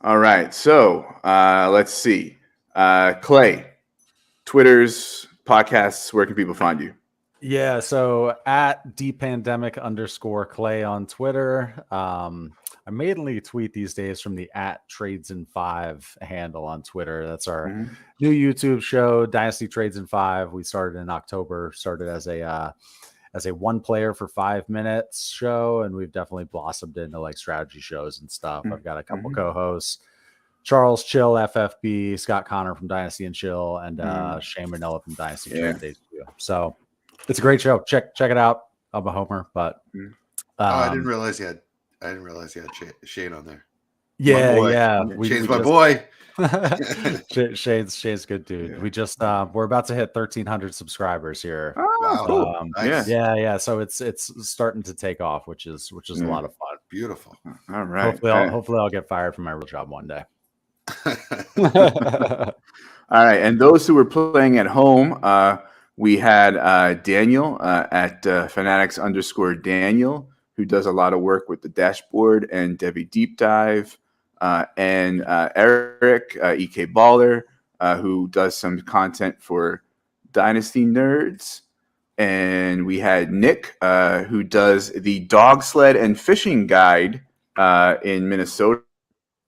All right. So let's see. Clay, Twitter's podcasts. Where can people find you? Yeah. So at @dpandemic_Clay on Twitter. I mainly tweet these days from the @Trades in 5 handle on Twitter. That's our new YouTube show, Dynasty Trades in 5. We started in October. Started as a one player for 5 minutes show, and we've definitely blossomed into like strategy shows and stuff. I've got a couple co-hosts, Charles Chill, FFB, Scott Connor from Dynasty and Chill, and Shane Manella from Dynasty Trade Days. So it's a great show. Check it out. I'm a homer, but I didn't realize you had Shane on there. Yeah. Shane's my boy. Shane's good dude. Yeah. We just we're about to hit 1,300 subscribers here. Oh, wow. Cool. Nice. Yeah. So it's starting to take off, which is a lot of fun. Beautiful. All right. Hopefully I'll get fired from my real job one day. All right. And those who were playing at home, we had Daniel at Fanatics_Daniel, who does a lot of work with the dashboard and Debbie Deep Dive. And Eric, EK Baller, who does some content for Dynasty Nerds. And we had Nick, who does the dog sled and fishing guide in Minnesota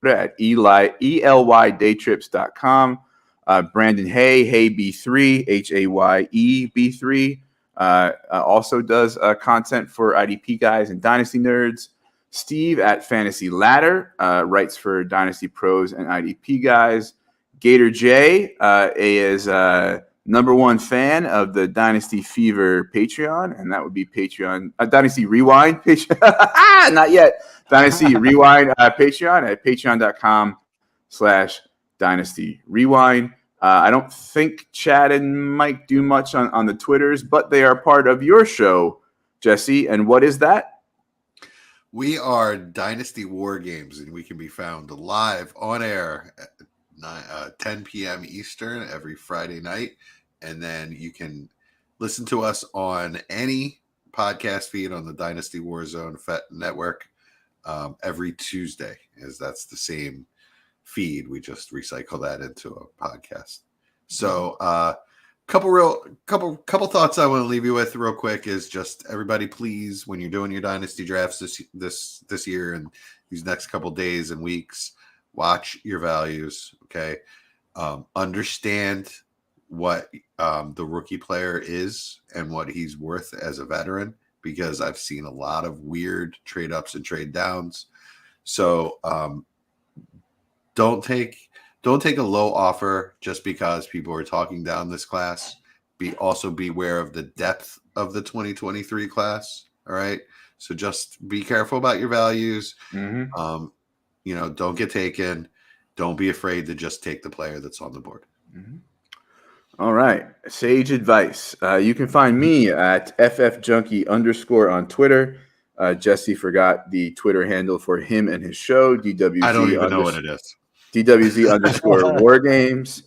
at elydaytrips.com. Brandon Hay B3, Haye B3, also does content for IDP guys and Dynasty Nerds. Steve at Fantasy Ladder writes for Dynasty Pros and IDP guys. Gator J is number one fan of the Dynasty Fever Patreon, and that would be Patreon Dynasty Rewind Patreon. Not yet. Dynasty Rewind Patreon at patreon.com/Dynasty Rewind. I don't think Chad and Mike do much on the Twitters, but they are part of your show, Jesse. And what is that? We are Dynasty War Games, and we can be found live on air at 10 p.m. Eastern every Friday night. And then you can listen to us on any podcast feed on the Dynasty Warzone Network every Tuesday, as that's the same feed. We just recycle that into a podcast. So couple thoughts I want to leave you with real quick is just everybody, please, when you're doing your dynasty drafts this year and these next couple days and weeks, watch your values. Okay. Understand what the rookie player is and what he's worth as a veteran, because I've seen a lot of weird trade ups and trade downs. So don't take a low offer just because people are talking down this class. Also beware of the depth of the 2023 class. All right. So just be careful about your values. Mm-hmm. Don't get taken. Don't be afraid to just take the player that's on the board. Mm-hmm. All right. Sage advice. You can find me at ffjunkie_ on Twitter. Jesse forgot the Twitter handle for him and his show, DWZ. I don't even know what it is. DWZ_War Games.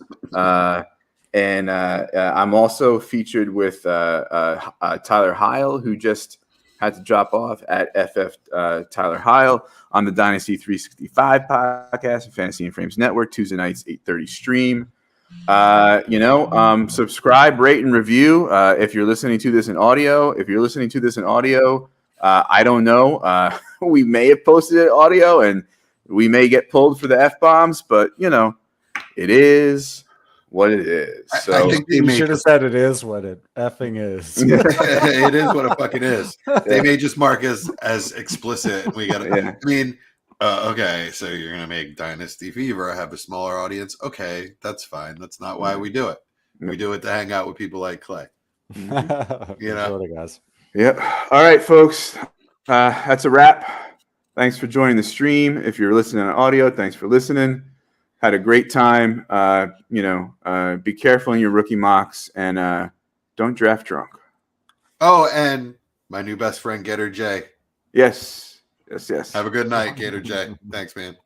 And I'm also featured with Tyler Heil, who just had to drop off at FF Tyler Heil on the Dynasty 365 podcast and Fantasy and Frames Network, Tuesday nights, 8:30 stream. Subscribe, rate, and review if you're listening to this in audio. If you're listening to this in audio, I don't know. We may have posted it audio, and we may get pulled for the F-bombs, but, it is what it is. So I think You should have said it is what it effing is. it is what it fucking is. They may just mark us as explicit. And we got to, Yeah. I mean, okay, so you're going to make Dynasty Fever have a smaller audience. Okay, that's fine. That's not why we do it. We do it to hang out with people like Clay. Enjoy it, guys. Yep. All right, folks. That's a wrap. Thanks for joining the stream. If you're listening on audio, thanks for listening. Had a great time. Be careful in your rookie mocks and don't draft drunk. Oh, and my new best friend, Gator J. Yes. Have a good night, Gator J. Thanks, man.